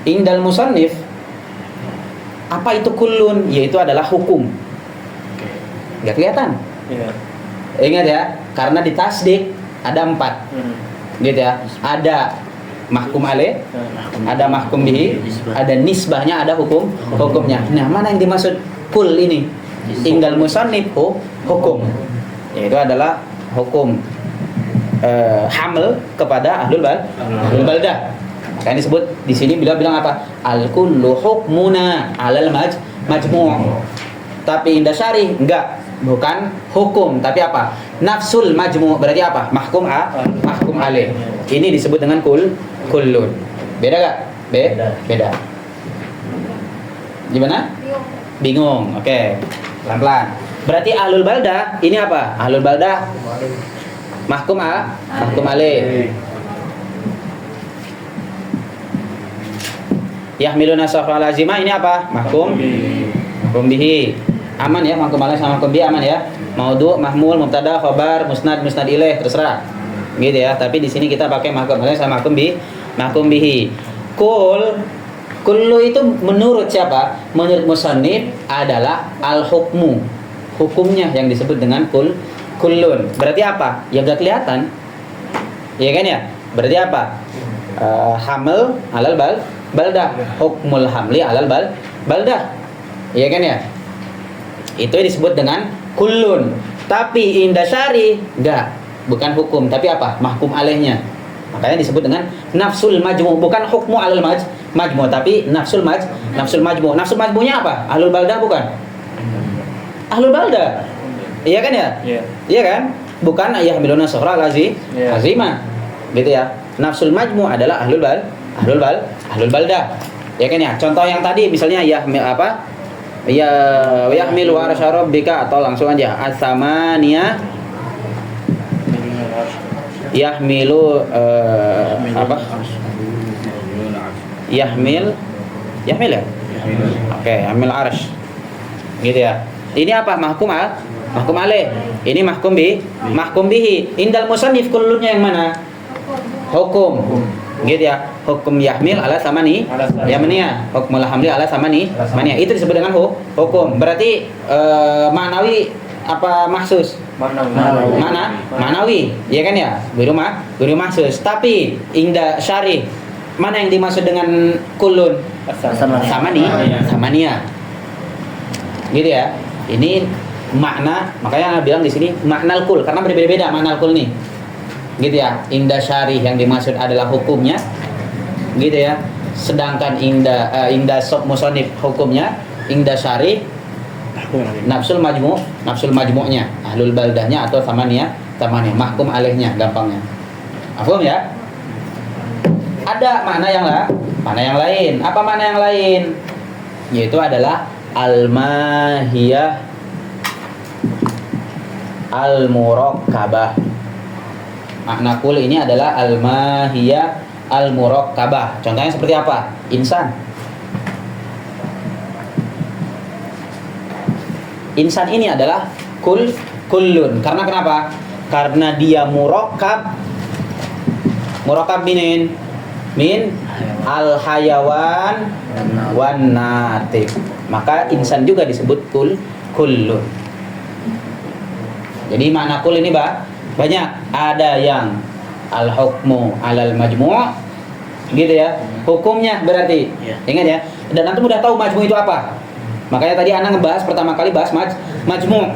Indal musannif, apa itu kullun? Yaitu adalah hukum. Nggak kelihatan? Iya. Ingat ya, karena di tasdik ada 4. Gitu ya. Ada mahkum alaih, ada mahkum bihi, ada nisbahnya, ada hukumnya. Nah, mana yang dimaksud kul ini? Indal musannif hukum. Yaitu adalah hukum hamil kepada ahlul baldah. Kan disebut di sini beliau bilang apa? Al-kullu hukmuna 'alal majmu'. Tapi indah syari enggak, bukan hukum, tapi apa? Nafsul majmu'. Berarti apa? Mahkum alaih. Ini disebut dengan kullun. Beda enggak? Beda. Gimana? Bingung. Oke. Pelan-pelan. Berarti ahlul baldah ini apa? Ahlul baldah mahkum alaih. Yahmiluna safra lazima ini apa? Mahkum bihi. Aman ya, mahkum alaih sama mahkum bihi aman ya. Maudhu, mahmul, mubtada, khabar, musnad, musnad ilaih, terserah. Gitu ya. Tapi di sini kita pakai mahkum alaih sama mahkum bihi. Kullu itu menurut siapa? Menurut musannif adalah al-hukmu. Hukumnya yang disebut dengan kullun. Berarti apa? Ya gak kelihatan. Iya kan ya? Berarti apa? Hamil alal baldah, hukmul hamli alal baldah. Iya kan ya? Itu disebut dengan kullun. Tapi indah syari enggak, bukan hukum, tapi apa? Mahkum alaihnya. Makanya disebut dengan nafsul majmu, bukan hukmu alal majmu, tapi nafsul majmu. Nafsul majmunya apa? Ahlul baldah bukan? Ahlul baldah. Iya kan ya? Iya. Iya kan? Bukan yahmiluna safra lazima. Gitu ya. Nafsul majmu adalah ahlul baldah. Ya kan ya? Contoh yang tadi misalnya apa? Ya yahmilu arsy rabbika, atau langsung aja as-samaniyah yahmilu apa? Yahmil ya? Oke, yahmil arsy. Gitu ya. Ini apa? Mahkum alaih. Ini mahkum bihi. Indal musannif kullunnya yang mana? Hukum. Gitu ya. Hukum yahmil ala samani yamniya. Hukmul hamli ala samani mania. Itu disebut dengan hukum. Berarti ma'nawi apa mahsus? Ma'nawi. Iya kan ya? Guru mahsus. Tapi inda syari, mana yang dimaksud dengan kullun? Samania. Gitu ya. Ini makna, makanya bilang di sini makna kul, karena berbeda-beda makna kul nih. Gitu ya. Inda syari yang dimaksud adalah hukumnya. Gitu ya. Sedangkan inda sob musonif hukumnya, inda syari nafsul majmu'nya, ahlul baldahnya atau samania, mahkum alaihnya gampangnya. Paham ya? Ada makna yang lain. Apa makna yang lain? Yaitu adalah al-mahiyah al-murakkabah. Makna kul ini adalah al-mahiyah al-murakkabah. Contohnya seperti apa? Insan. Insan ini adalah kullun. Karena kenapa? Karena dia murakkab. Murakkab min al-hayawan wan natik. Maka insan juga disebut kullun. Jadi makna kul ini banyak. Ada yang al-hukmu alal majmu', gitu ya. Hukumnya berarti. Ingat ya. Dan antum udah tahu majmu' itu apa. Makanya tadi anak ngebahas pertama kali bahas majmu'.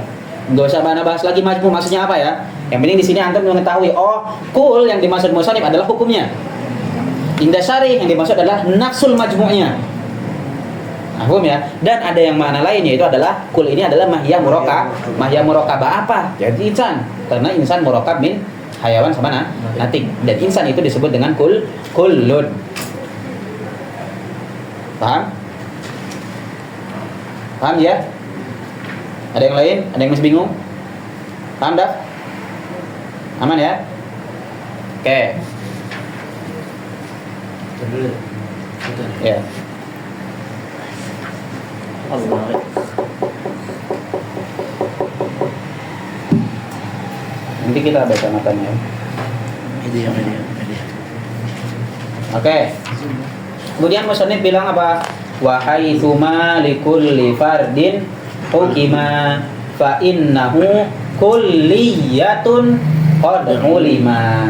Enggak usah bahas lagi majmu' maksudnya apa ya. Yang penting di sini antum mengetahui, oh, kul yang dimaksud musannif adalah hukumnya. Indah syari yang dimaksud adalah nafsul majmu'nya. Paham ya? Dan ada yang makna lain, yaitu adalah kul ini adalah mahiyah murakkabah apa? Jadi insan. Karena insan murakkab min hayawan sama natik. Dan insan itu disebut dengan kullun. Paham? Paham ya? Ada yang lain? Ada yang masih bingung? Paham dah? Aman ya? Oke. Ya. Nanti kita baca matanya. Media. Oke. Kemudian musannif bilang apa? Wa haitsuma likulli fardin hukima fa innahu kulliyatun qad ulima.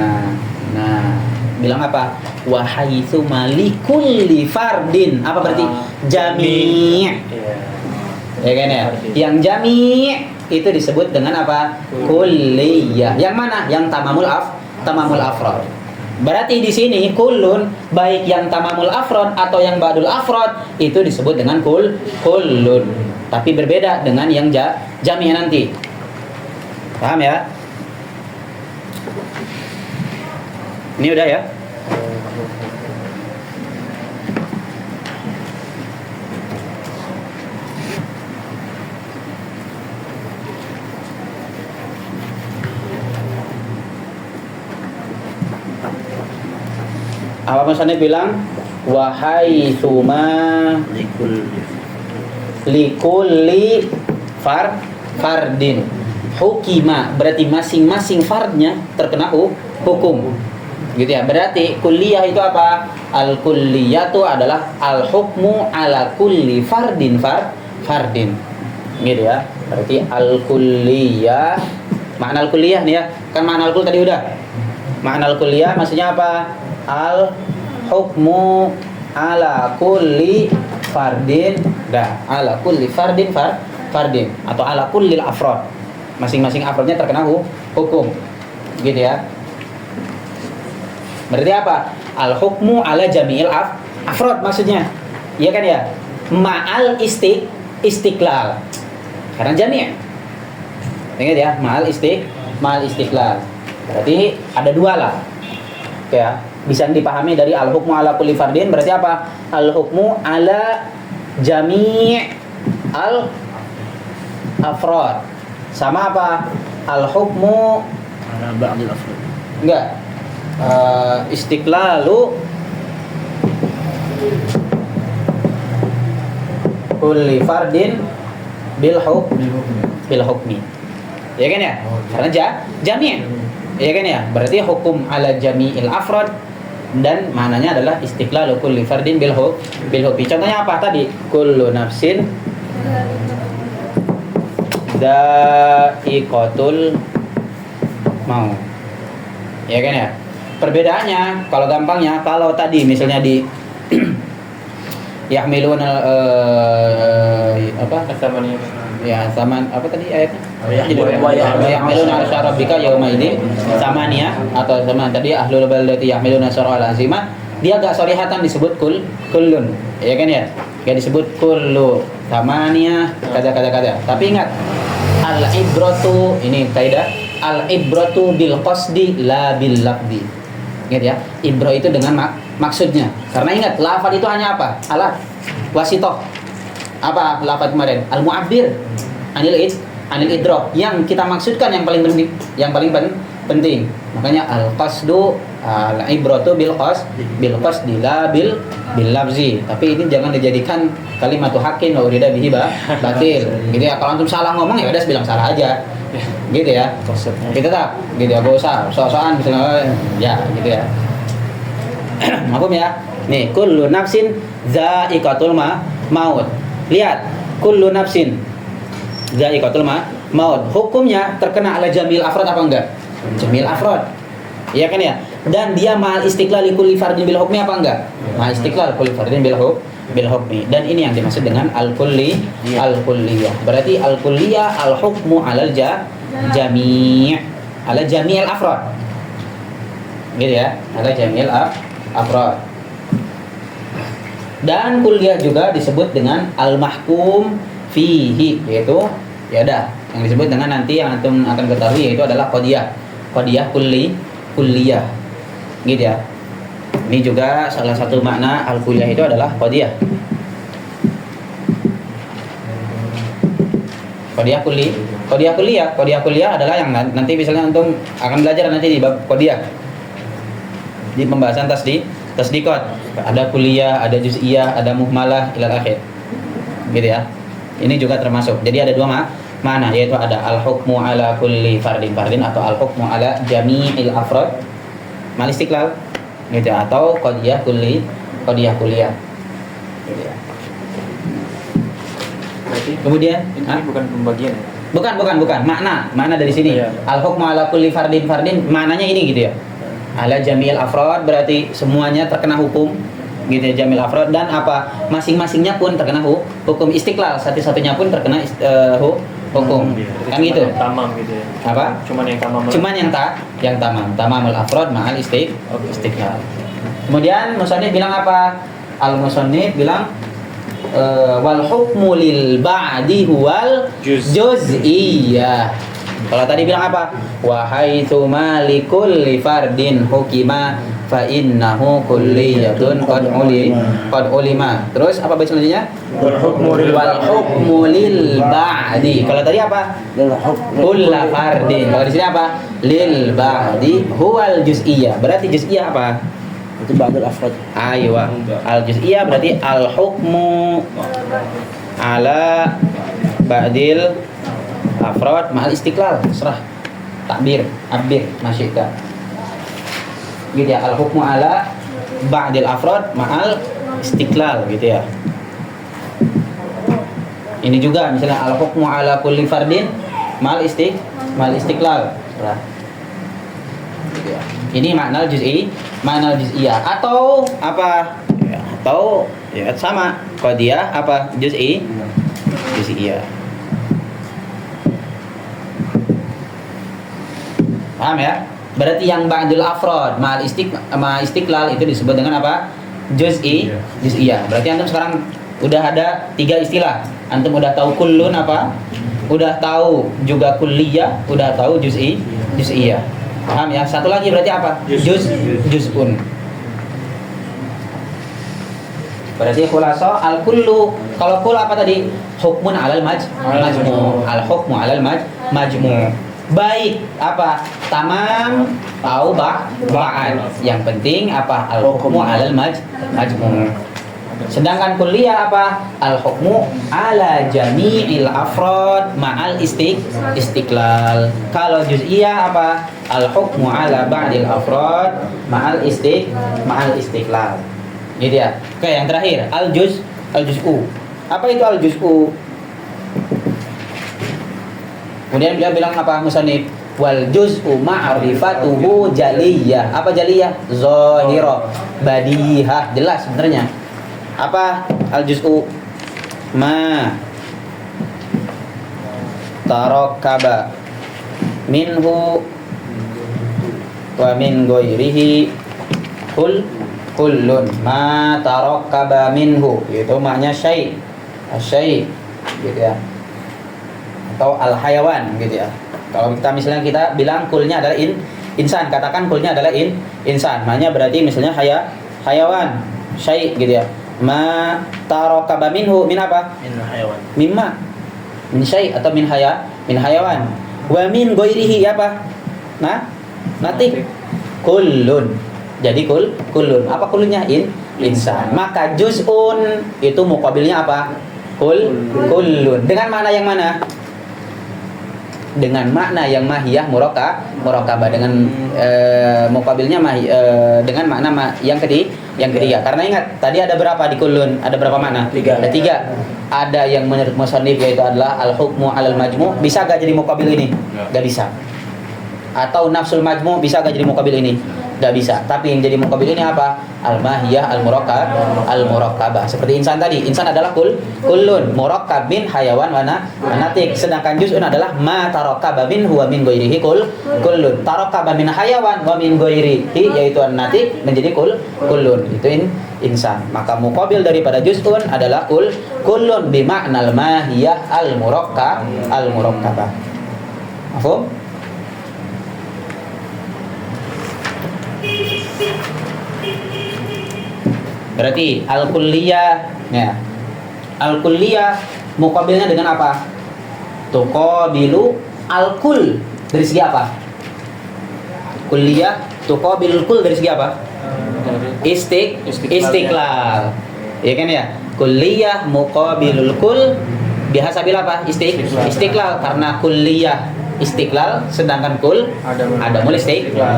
Nah, bilang apa? Wa haitsuma likulli fardin. Apa berarti? Jami'. Ya kan ya? Yang jami' itu disebut dengan apa? Kulliyah. Yang mana? Yang tamamul afrad. Berarti di sini kullun, baik yang tamamul afrad atau yang ba'dul afrad, itu disebut dengan kullun. Tapi berbeda dengan yang jami' nanti. Paham ya? Ini udah ya? Apa musannif bilang? wa haitsuma likulli fardin hukima, berarti masing-masing fardnya terkena hukum. Gitu ya. Berarti kulliyah itu apa? Al kulliyatu adalah al hukmu ala kulli fardin fardin. Gitu ya. Berarti al kulliyah, makna al kulliyah nih ya. Kan makna al kull tadi udah. Makna al kulliyah maksudnya apa? Al hukmu ala kulli fardin, ala kulli fardin fardin atau ala kullil afrod. Masing-masing afrodnya terkena hukum. Gitu ya. Berarti apa? Al hukmu ala jami'il afrod maksudnya. Iya kan ya? Ma'al istiqlal. Karena jami'. Ingat ya, ma'al istiqlal. Berarti ada dua lah. Oke ya. Bisa dipahami dari al hukmu ala kulli fardin berarti apa? Al hukmu ala jami' al afrod. Sama apa? Al hukmu ala ba'dil afrad. enggak. Istiqlalu kulli fardin bil hukmi. Ya kan ya? Karena jami'. Ya kan ya? Berarti hukum ala jami'il afrad dan maknanya adalah istiqlalu kulli fardin bil hukmi. Contohnya apa tadi? Kullu nafsin dha'iqatul maut. Ya kan ya? Perbedaannya kalau gampangnya, kalau tadi misalnya di yahmilun apa Asamani. ya zaman apa tadi ayatnya? Yahmilun arsy rabbika yauma idzin samania atau zaman tadi ahlul baldati yahmiluna arsy al-azima, dia agak sorihatan disebut kullun. Ya kan ya? Enggak disebut kullu samania kata. Tapi ingat al-ibratu, ini kaidah, al-ibratu bil qasdi la bil lafzi. Ingat ya, ibro itu dengan maksudnya. Karena ingat, lafaz itu hanya apa? Alat wasitoh. Apa lafaz kemarin? Al-mu'abbir anil idrok. Yang kita maksudkan yang paling penting. Makanya al-qasdu al-ibratu bil qasdi la bil lafzi. Tapi ini jangan dijadikan kalimatu haqqin wa urida bihi batil. Gitu ya. Kalau antum salah ngomong ya udah bilang salah aja. Gitu ya. Gitu tak? Gitu ya, gak usah sok-sokan misalnya ya, gitu ya. Maklum ya. Nih, kullu nafsin dha'iqatul maut. Lihat, kullu nafsin dha'iqatul maut. Hukumnya terkena ala jamil afrod apa enggak? Jamil afrod. Iya kan ya? Dan dia ma'al istiqlal kulli fardin bil hukmi apa enggak? Ma'al istiqlal kulli fardin bil hukmi. Dan ini yang dimaksud dengan al-kulliyah. Berarti al-kulliyah al hukmu alal jami' ala jami'il afrad. Gitu ya, ala jami'il afrad. Dan kulliyah juga disebut dengan al-mahkum fihi, yaitu ya udah yang disebut dengan nanti yang antum akan ketahui yaitu adalah qadiyah kulliyah. Gitu ya. Ini juga salah satu makna al-kulliyah itu adalah qadiyah. Qadiyah kulliyah adalah yang nanti misalnya antum akan belajar nanti di bab qadiyah. Di pembahasan tasdiqat. Ada kulliyah, ada juz'iyah, ada muhmalah ila akhir. Gitu ya. Ini juga termasuk. Jadi ada dua makna, yaitu ada al-hukmu ala kulli fardin atau al-hukmu ala jami'il afrad mal istiqlal. Gitu ya. Atau qadiyah kulliyah. Gitu ya. Berarti Kemudian ini bukan pembagian ya? Bukan. Makna dari sini. Iya. Al-hukmu ala kulli fardin, maknanya ini gitu ya. Ala jamil afrod berarti semuanya terkena hukum. Gitu ya, jamil afrod, dan apa? Masing-masingnya pun terkena hukum istiqlal, satu-satunya pun terkena hukum. Kan gitu. Yang tamam gitu ya. Apa? Cuman yang tamam. Cuman yang tamamul afrod ma'al istiqlal. Kemudian musannif bilang apa? Al-musannif bilang wal hukmu lil ba'di huwal juz'iyah. Kalau tadi bilang apa? Wa haitsu malikul fardin hukima fa innahu kulliyatun qad ulima. Terus apa bait selanjutnya? Wal hukmu lil ba'di. Kalau tadi apa? Kullu fardin. Kalau di sini apa? Lil ba'di huwal juz'iyah. Berarti juz'iyah apa? Itu ba'dul afrad. Aywa. Al juz'iyah berarti al hukmu ala ba'dil afrad ma'al istiqlal. Serah. Takbir, abir, masyika. Gitu ya. Al hukmu ala ba'dil afrad ma'al istiqlal gitu ya. Ini juga misalnya al hukmu ala kulli fardin ma'al istiqlal. Serah. Gitu ya. Ini makna juz'i, makna juz'iyah atau apa? Ya, atau ya sama qadiyah apa? Juz'iyah. Paham ya? Berarti yang ba'dul afrad ma'al istiqlal itu disebut dengan apa? Juz'iyah. Berarti antum sekarang udah ada 3 istilah. Antum udah tahu kullun apa? Udah tahu juga kulliyah, udah tahu juz'iyah. Paham ya? Satu lagi berarti apa? Juz'un. Berarti khulasa al-kullu. Kalau kul apa tadi? Hukmun 'alal majmu'. Al-hukmu 'alal majmu'. Baik apa? Tamam atau ba'ad. Yang penting apa? Al-hukmu 'alal majmu'. Sedangkan kulliyah apa? Al-hukmu ala jami'il afrad ma'al istiqlal. Kalau juz'iyah apa? Al-hukmu ala ba'dil afrad ma'al istiqlal. Gitu ya. Oke, yang terakhir al-juz'u. Apa itu al-juz'u? Kemudian beliau bilang apa musannif? Wal juz'u ma'rifatuhu jaliyah. Apa jaliyah? Zahira, badihah, jelas sebenarnya. Apa al-juz'u? Ma tarakkaba minhu wa min ghairihi kullun. Ma tarakkaba minhu itu maknanya syai' gitu ya, atau al-hayawan gitu ya. Kalau kita misalnya kita bilang kulnya adalah insan, katakan kulnya adalah insan, maknanya berarti misalnya hayawan syai' gitu ya. Ma tarakaba minhu min apa? Min hayawan. Mimma min syai' atau min hayawan. Wa min ghairihi apa? Nah, natik. Kullun. Jadi kullun. Apa kulunnya? Insan. Maka juz'un itu muqabilnya apa? Kullun. Dengan makna yang mana? Dengan makna yang mahiyah murakabah, dengan muqabilnya dengan makna yang ketiga. Karena ingat tadi ada berapa di kullun? Ada berapa makna? 3. Ada 3. Ada yang menurut musannif yaitu adalah al-hukmu 'alal majmu'. Bisa gak jadi muqabil ini? Gak bisa. Atau nafsul majmu' bisa gak jadi muqabil ini? Gak bisa. Tapi yang jadi muqabil ini apa? Al-mahiyah al-murakabah. Seperti insan tadi. Insan adalah kullun murakkab min hayawan wa natik. Sedangkan juz'un adalah ma tarakaba minhu wa min ghairihi kullun. Tarakaba min hayawan wa min ghairihi yaitu an-natik menjadi kullun. Itu insan. Maka muqabil daripada juz'un adalah kullun bi ma'nal mahiyah al-murakabah. Mafhum? Berarti al-kulliyah ya. Al-kulliyah muqabilnya dengan apa? Tuqabilu al-kull. Dari segi apa? Kulliyah tuqabilul kull dari segi apa? Istiqlal. Ya kan ya? Kulliyah muqabilul kull bihasabil apa? Istiqlal. Karena kulliyah istiqlal, sedangkan kul ada mulai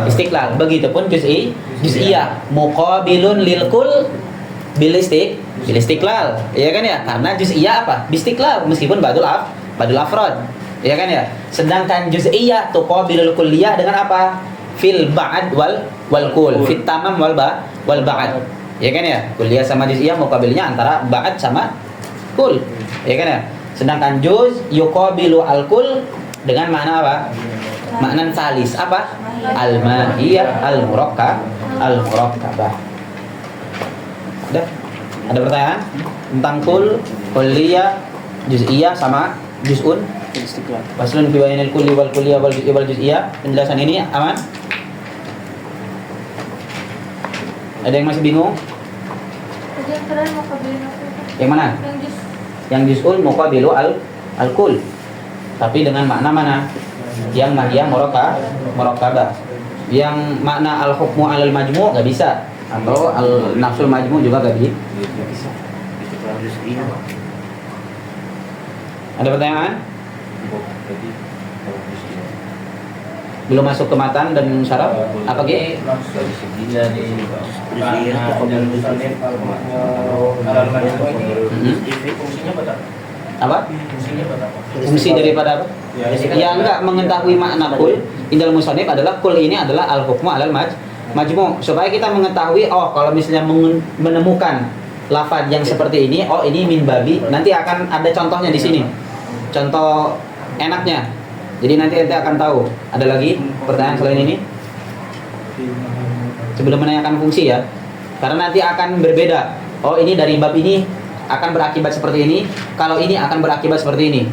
istiqlal. Begitupun juz'iyah muqabilun lil kul bil istiqlal, ya kan ya? Karena juz'iyah apa? Bistiqlal meskipun badul afrad, ya kan ya? Sedangkan juz'iyah tuqabilul kulliyah dengan apa? Fil ba'd wal kul, fit tamam wal ba'd. Ya kan ya? Kulliyah sama juz'iyah muqabilnya antara ba'd sama kul, ya kan ya? Sedangkan juz yuqabilu al kul dengan makna apa? Makna salis apa? Al-mahiyah al-murakabah. Udah? Ada pertanyaan tentang kulliyah, juz'iyah sama juz'un? Istiqlal. Faslun fi bainal kulli wal kulliyah wal juz'i wal juz'iyah. Penjelasan ini aman? Ada yang masih bingung? Ujian terakhir mau kabilin apa itu? Yang mana? Yang juz'un muqabilu al-kull. Tapi dengan makna mana? Yang mahiyah murakabah. Yang makna al-hukmu 'alal majmu' enggak bisa. atau al nafsul majmu juga tadi. Istiqlal juz'i. Ada pertanyaan? Belum masuk ke matan dan syaraf? Apa Ki? Apa? Fungsi daripada apa? Ya enggak mengetahui makna kul indal musannif adalah kul ini adalah al hukmu alal majmu, supaya kita mengetahui kalau misalnya menemukan lafaz yang seperti ini, ini min babi, nanti akan ada contohnya di sini. Contoh enaknya. Jadi nanti ente akan tahu. Ada lagi pertanyaan selain ini? Sebelum menanyakan fungsi ya. Karena nanti akan berbeda. Ini dari bab ini akan berakibat seperti ini. Kalau ini akan berakibat seperti ini.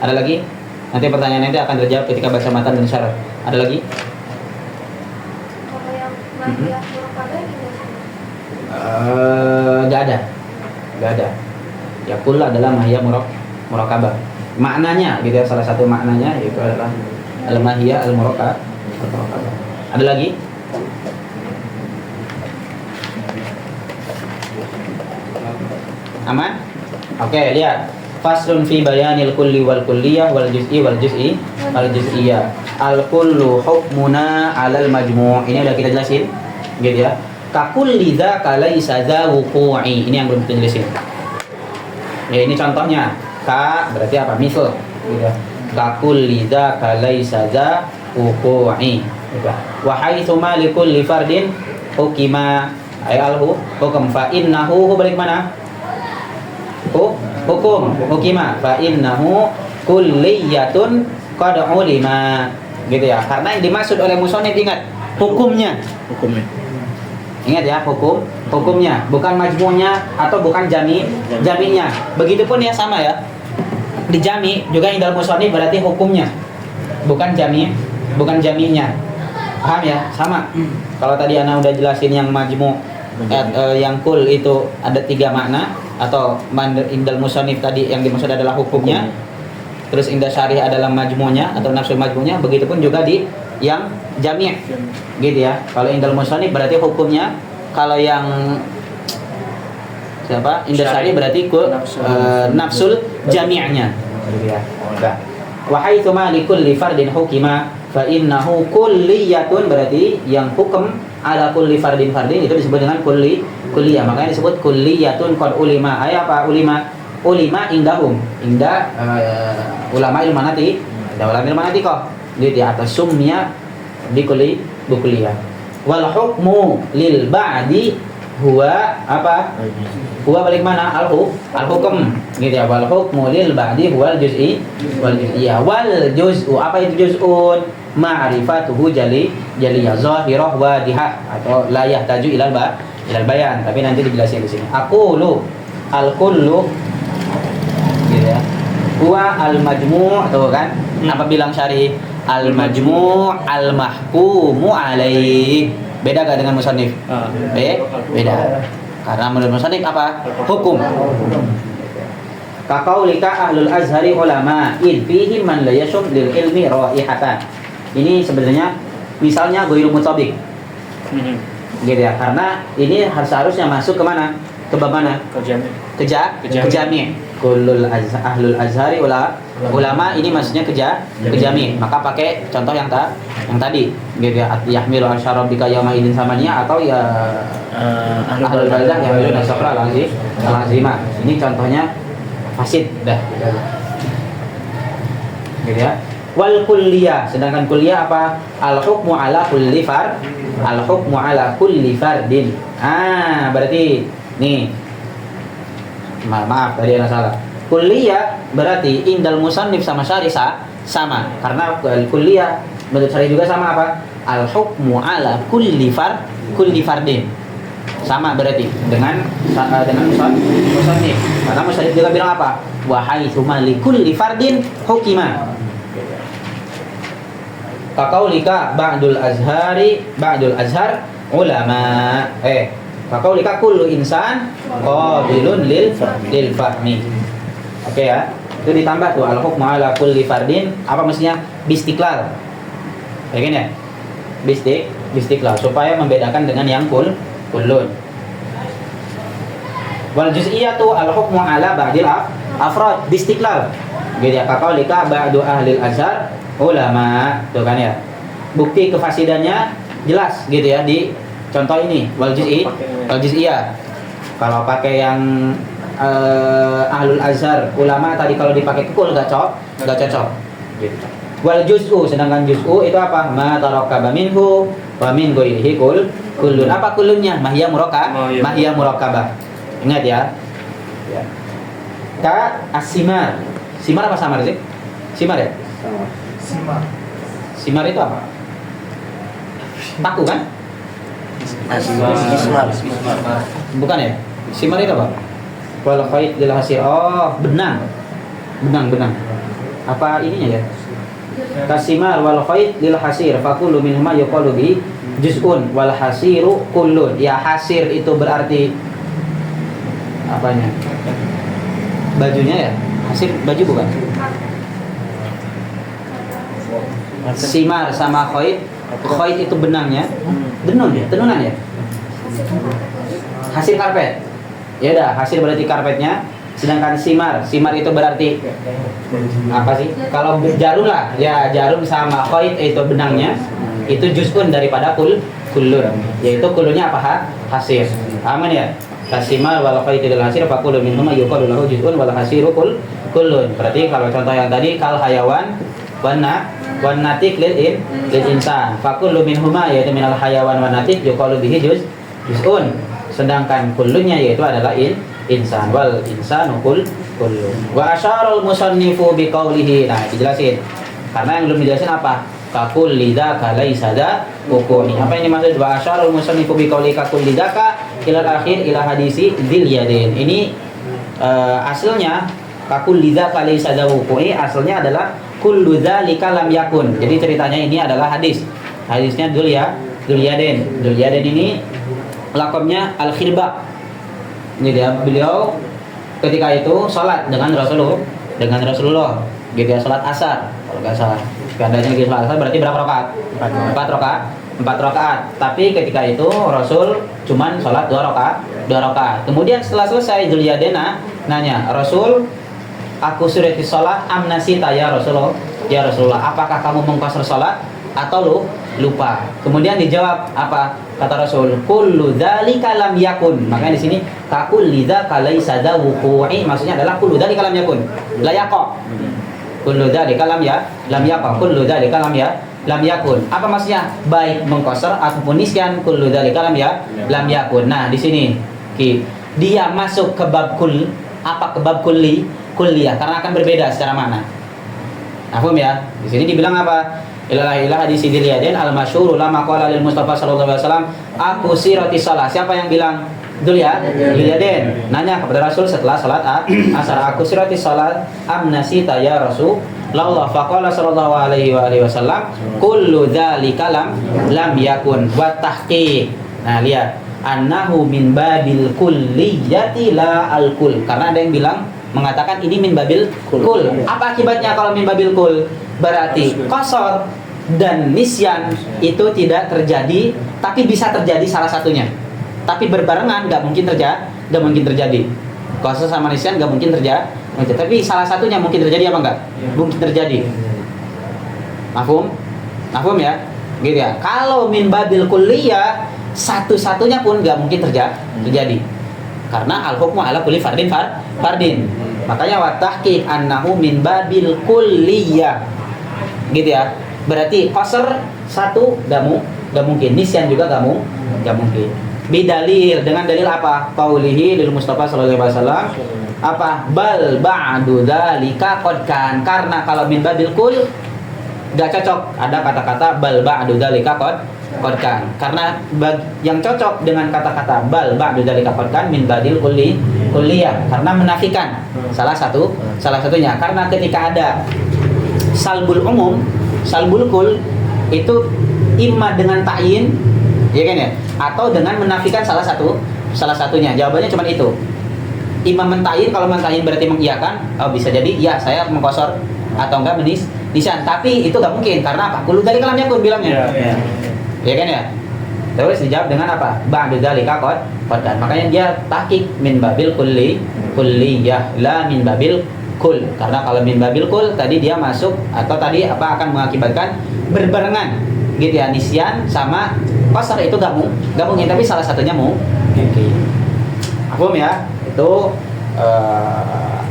Ada lagi? Nanti pertanyaan nanti akan terjawab ketika baca matan dan syarah. Ada lagi? Kalau yang mahiyah murokabah gimana? Gak ada. Ya kul adalah mahiyah murokabah. Maknanya gitu ya, salah satu maknanya yaitu adalah al-mahiyah al-murokabah. Ada lagi? Aman? Oke, lihat. Faslun fi bayanil kulli wal kulliyah wal juz'i wal juz'iyah. Al-kullu hukmuna 'alal majmu'. Ini udah kita jelasin, gitu ya. Ka kulli dzaka laisa dza wuqu'i. Ini yang belum kita jelasin. Ya, ini contohnya. Ka berarti apa? Misal, gitu. Ka kulli dzaka laisa dza wuqu'i. Wa haitsu ma li kulli fardin hukima ayalhu hukum fa innahu balik mana? Hukima fa innahu kulliyatun qad ulima, gitu ya. Karena yang dimaksud oleh musannif, ingat, hukumnya. Ingat ya, hukumnya, bukan majmu'nya atau bukan jami'nya. Begitupun ya, sama ya. Di jami' juga yang dalam musannif berarti hukumnya, bukan jami'nya. Paham ya? Sama. Kalau tadi ana udah jelasin yang majmu' yang kul itu ada 3 makna, atau indal musannif tadi yang dimaksud adalah hukumnya. Terus indah syarih adalah majmu'nya atau nafsul majmu'nya. Begitupun juga di yang jami', gitu ya. Kalau indal musannif berarti hukumnya, kalau yang indah syarih berarti nafsul jami'nya, gitu ya. Wa haitsu ma li kulli fardin hukima fa innahu kulliyatun, berarti yang hukum ala kulli fardin itu disebut dengan kulliyah. Makanya disebut kulliyatun qad ulima. Apa ulima? Ulima indahum, ulama ilmu manati, ulama ilmu manati kok di atas sumnya di kulliyah. Wal hukmu lil ba'di huwa apa? Huwa balik mana? Al hukum, gitu ya. Wal hukmu lil ba'di huwal juz'i wal juz'iyah. Wal juz'u, apa itu juz'un? Ma'rifatuhu jaliyah zahirah wadihah, atau la yahtaju ilal bayan. Tapi nanti dijelasin di sini. Aqulu al kullu, gitu ya. Huwa al majmu', tuh kan. Apa bilang syarih? Al majmu' al mahkumu alaih. Beda gak dengan musannif? Beda. Karena menurut musannif apa? Hukum. Kaqaulika ahlul azhari ulama in fihi man la yashum lil ilmi raihatan. Ini sebenarnya misalnya ghairu mutabiq. Gitu ya. Karena ini seharusnya masuk ke mana? Ke bab mana? Ke jami'. Kullul ahlul azhari ulama, ini maksudnya ke jami'. Maka pakai contoh yang tadi, gitu ya. Yahmilu asyarabika yawma idin samania, atau ya ahlul barzakh yahmilu nasafra al-azima. Ini contohnya fasid dah. Gitu ya. Wal kulliyah, sedangkan kulliyah apa? Al hukmu ala kulli fardin. Berarti nih, maaf tadi ada salah. Kulliyah berarti indal musannif sama syarih sama, karena kulliyah menurut syarih juga sama apa? Al hukmu ala kulli fardin. Sama berarti dengan musannif. Karena musannif juga bilang apa? Wa haitsu ma li kulli fardin hukima. Kaqaulika ba'dul azhar ulama. Kaqaulika kullu insan qabilun lil fahmi. Oke ya. Itu ditambah tuh al hukmu ala kulli fardin, apa mestinya? Bistiqlal. Ya kan ya? Bistiqlal, supaya membedakan dengan yang kullun. Wal juz'iyatu al-hukmu ala ba'dil afrad bistiqlal. Gitu ya, kaqaulika ba'du ahlil azhar ulama. Tuh kan ya. Bukti kefasidannya jelas gitu ya di contoh ini wal juz'iyah. Kalau pakai yang ahlul azhar ulama tadi, kalau dipakai kul enggak cocok. Gitu. Wal juz'u, sedangkan juz'u itu apa? Ma tarakkaba minhu wa min ghairihi kullun. Apa kullunnya? Mahiyya murakkabah. Ingat ya. Ka asimar. Simar apa samar sih? Simar ya? Simar itu apa? Paku kan? Ismar. Bukan ya? Simar itu apa? Wal khayt lil hasir. Oh, benang. Apa ininya ya? Kasimar wal khayt lil hasir fa kullu minhuma yuqalu bi juz'un wal hasiru kullun. Ya, hasir itu berarti apanya? Bajunya ya? Hasir baju bukan? Simar sama khayt. Khayt itu benangnya. Tenunan ya? Hasir karpet. Ya udah, hasir berarti karpetnya. Sedangkan simar itu berarti apa sih? Kalau jarum lah, ya jarum sama khayt itu benangnya. Itu juz'un daripada kullun. Yaitu kullunnya apa? Hasir. Aman ya? Kasimar wal khayt lil hasir fa kullu minhuma yuqalu lahu juz'un wal hasiru kullun. Berarti kalau contoh yang tadi kal hayawan wan natik lil insan. Fa kullu minhuma yaitu minal hayawan wan natik yuqalu bihi juz'un. Sedangkan kullunnya yaitu adalah insan wal insanu kullun. Wa asyara al musannifu biqaulihi. Nah, dijelasin. Karena yang belum dijelasin apa? Kakul lidaka laisa da hukumi. Apa yang dimaksud wa asyara al musannifu biqauli kakul lidaka ila akhir ila hadisi dzil yadain. Ini asalnya kakul lidaka laisa da hukumi, asalnya adalah kullu dzalika lam yakun. Jadi ceritanya ini adalah hadis. Hadisnya dzul yadain. Dzul yadain ini lakomnya al-khirbah. Jadi beliau ketika itu sholat dengan Rasulullah gitu ya, sholat asar kalau nggak salah. Keadaannya lagi sholat asar berarti berapa rakaat? 4 rakaat. Tapi ketika itu Rasul cuman sholat 2 rakaat. Kemudian setelah selesai Dzul Yadain nanya, Rasul, aku sudah di sholat amnasita ya Rasulullah, apakah kamu mengqasar sholat atau lupa? Kemudian dijawab apa? Kata Rasul, kullu dzalika lam yakun. Makanya di sini kakul lidzaka laisa wuqu'i, maksudnya adalah kullu dzalika lam yakun. La yaqa. Kullu dzalika lam yaqa. Kullu dzalika lam yakun. Apa maksudnya? Baik mengqasar ataupun nisyan, kullu dzalika lam yakun. Nah, di sini dia masuk ke bab ke bab kulliyah karena akan berbeda secara makna. Paham ya? Di sini dibilang apa? Ilah hadis dzil yadain al-masyhur lama qala lil Mustafa sallallahu alaihi wasallam aku sirati shalah. Siapa yang bilang? Dzul Yadain nanya kepada Rasul setelah salat asar, aku sirati salat amnasita ya Rasulullah, faqala sallallahu alaihi wasallam kullu dzalika lam yakun wa tahqiq. Nah, lihat annahu min babil kulliyati la al-kull. Karena ada yang bilang mengatakan ini min babil kul. Apa akibatnya kalau min babil kul? Berarti qasar dan nisyan itu tidak terjadi, tapi bisa terjadi salah satunya. Tapi berbarengan nggak mungkin terjadi. Qasar sama nisyan nggak mungkin terjadi. Tapi salah satunya mungkin terjadi apa enggak? Mungkin terjadi. Mafhum ya? Gitu ya. Kalau min babil kulliyah, satu-satunya pun nggak mungkin terjadi. Karena al-hukmu ala kulli fardin. Makanya wa tahqiq annahu min babil kulliyah. Gitu ya. Berarti qasar satu enggak mungkin, nisyan juga enggak mungkin. Bidalil, dengan dalil apa? Qaulihi lil Mustafa sallallahu alaihi wasallam apa? Bal ba'du dzalika qad kan. Karena kalau min babil kul enggak cocok ada kata-kata bal ba'du dzalika qad kan. Karena yang cocok dengan kata-kata bal ba'du dzalika qad kan min babil kulliyah karena menafikan salah satunya. Karena ketika ada salbul umum, salbul kul itu imma dengan ta'yin, ya kan ya, atau dengan menafikan salah satunya. Jawabannya cuma itu. Imma menta'yin, kalau menta'yin berarti mengiyakan, bisa jadi ya saya mengqasar atau enggak nisyan, tapi itu enggak mungkin karena apa? Kullu dzalika lam yakun bilangnya. Ya kan ya? Terus dijawab dengan apa? Ba'du dzalika qad kan. Makanya dia tahqiq min babil kulliyah la min babil kul. Karena kalau min babil kul tadi dia masuk atau tadi apa akan mengakibatkan berbarengan gitu ya, nisyan sama qasar itu gabungin tapi salah satunya mungkin. Paham ya? Itu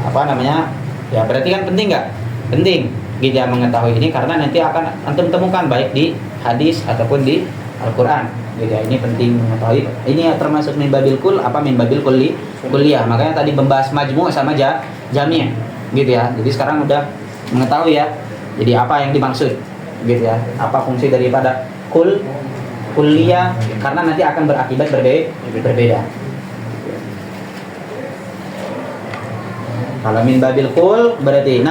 apa namanya? Ya berarti kan penting nggak? Penting gitu ya mengetahui ini karena nanti akan antum temukan baik di hadis ataupun di Al-Qur'an. Gitu ya, ini penting mengetahui. Ini termasuk min babil kul apa min babil kulliyah. Makanya tadi membahas majmu' sama jami'. Gitu ya. Jadi sekarang udah mengetahui ya. Jadi apa yang dimaksud gitu ya. Apa fungsi daripada kulliyah karena nanti akan berakibat berbeda. Kalau min babil kul berarti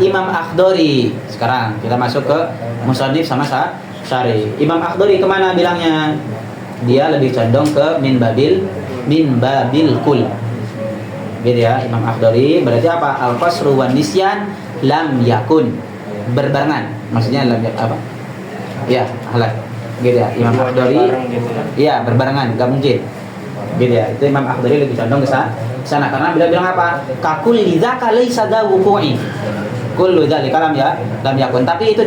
Imam Akhdari. Sekarang kita masuk ke musannif sama Syari. Imam Akhdari kemana bilangnya? Dia lebih condong ke min babil kul. Gitu ya, Imam Akhdari berarti apa? Al-qasru wan nisyan lam yakun. Berbarengan. Maksudnya lam yakun apa? Ya, halal. Gitu ya, Imam Akhdari. Iya, berbarengan, enggak mungkin. Gitu ya. Itu Imam Akhdari lebih condong ke sana karena beliau bilang apa? Kakul lidzaka laisa dawuqi. Kullu dzalika lam yakun. Tapi itu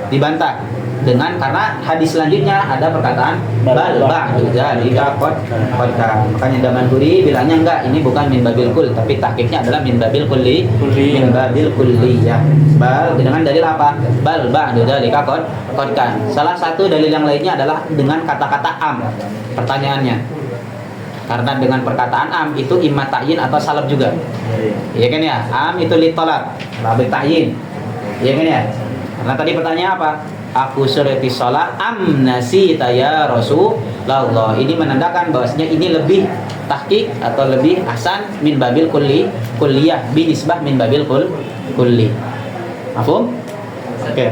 dibantah dengan karena hadis selanjutnya ada perkataan bal ba'du dzalika qad. Makanya Damanhuri bilangnya enggak, ini bukan min babil kul tapi tahqiqnya adalah min babil min babil kulliyah. Bal dengan dalil apa? Bal ba'du dzalika qad kan. Salah satu dalil yang lainnya adalah dengan kata-kata am. Pertanyaannya, karena dengan perkataan am itu imma ta'yin atau salab juga. Iya kan ya? Am itu li talab, babil ta'yin. Iya kan ya? Karena tadi pertanyaan apa? Aku surati shalah am nasita ya Rasulullah. Ini menandakan bahwasanya ini lebih tahqiq atau lebih ahsan min babil kulliyah binisbah min babil kulli. Mafhum? Oke.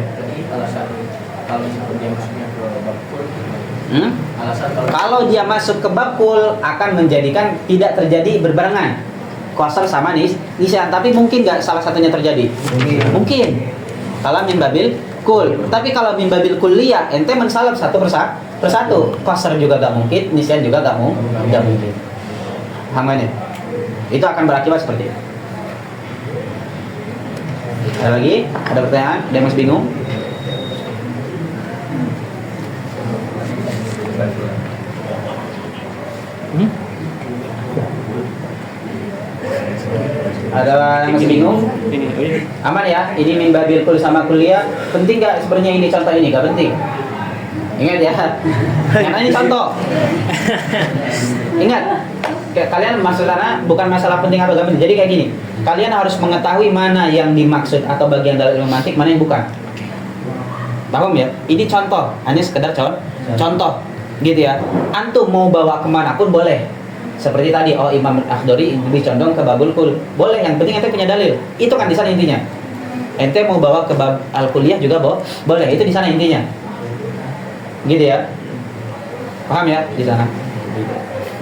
Kalau dia masuk ke bab kul akan menjadikan tidak terjadi berbarengan qasar sama nisyan, tapi mungkin nggak salah satunya terjadi? Mungkin. Kalau min babil kul, tapi kalau min babil kulliyah ente mensalab satu persatu, qasar juga nggak mungkin, nisyan juga nggak mungkin. Paham ini? Itu akan berakibat seperti itu. Ada lagi? Ada pertanyaan? Ada yang masih bingung? Ada yang masih bingung? Aman ya? Ini min babil kul sama kuliah. Penting nggak sebenarnya ini contoh ini? Nggak penting. Ingat ya. Karena ini contoh. Ingat. Kalian masalahnya bukan masalah penting atau nggak penting. Jadi kayak gini. Kalian harus mengetahui mana yang dimaksud atau bagian dalam ilmu mantik, mana yang bukan. Paham ya? Ini contoh. Hanya sekedar contoh. Gitu ya. Antum mau bawa kemana pun boleh. Seperti tadi, Imam Akhdari lebih condong ke babul kul. Boleh, yang penting ente punya dalil. Itu kan di sana intinya. Ente mau bawa ke bab al-kulliyah juga boleh. Itu di sana intinya. Gitu ya. Paham ya di sana?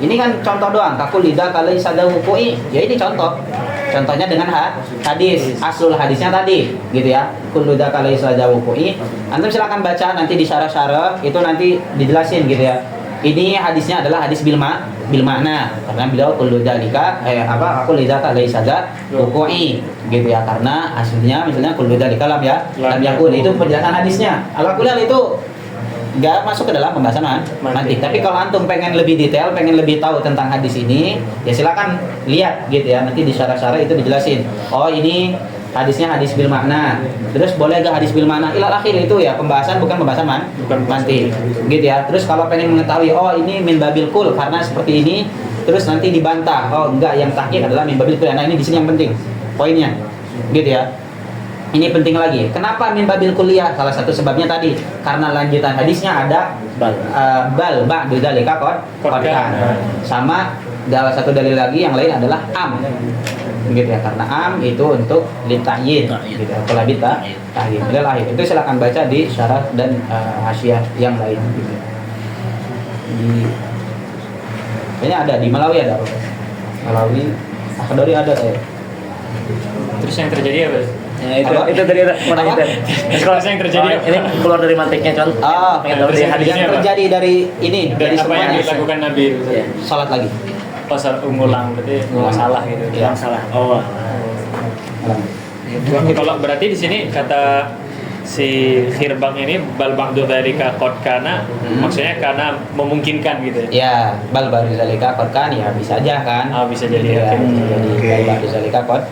Ini kan contoh doang. Kakul lidah kalau sadawuqi. Ya ini contoh. Contohnya dengan hadis. Aslul hadisnya tadi, gitu ya. Kullu dzaka laisa dawuqi. Antum silakan baca nanti di syarah-syarah itu nanti dijelasin gitu ya. Ini hadisnya adalah hadis bil makna karena beliau kullu dzalika aku lidzaka laisa dawuqi gitu ya, karena aslinya misalnya kullu dzalika lam yakun. Itu penjelasan hadisnya. Al-kuliah itu nggak masuk ke dalam pembahasan mantik. Tapi kalau antum pengen lebih detail, pengen lebih tahu tentang hadis ini, ya silakan lihat gitu ya. Nanti di syarah-syarah itu dijelasin. Ini hadisnya hadis bil makna. Terus boleh gak hadis bil makna ilal akhir itu ya pembahasan bukan pembahasan mantik. Gitu ya. Terus kalau pengen mengetahui ini min babil kul karena seperti ini, terus nanti dibantah. Enggak, yang tahqiq adalah min babil kul. Nah, ini di sini yang penting poinnya. Gitu ya. Ini penting lagi. Kenapa min babil kulliyah? Salah satu sebabnya tadi karena lanjutan hadisnya ada bal ba'du dzalika qad. Sama salah satu dalil lagi yang lain adalah am. Gitu ya, karena am itu untuk lita'yin gitu. Kalau ta'yin ilal akhir. Itu silakan baca di syarah dan hasyiah yang lain gitu. Kayaknya ada di Malawi ada. Malawi Akhdari ada saya. Terus yang terjadi apa? Ya, Apa? itu dari mana Apa? itu? Proses yang terjadi. Ini keluar dari mantiknya kan. Pengen tahu dari hadis. yang terjadi dari ini, dari Apa yang semuanya. dilakukan Nabi? Iya. Salat lagi. Pasal ngulang berarti Ngulang. salah gitu. Iya. Yang salah. Oh. Kalau berarti di sini kata si Khirbang ini bal ba'du dzalika qad kana, maksudnya karena memungkinkan gitu ya. Ya, bal ba'du zalika qad kan ya bisa aja kan. Bisa jadi, Gitu ya. oke. Bisa jadi bal ba'du zalika qad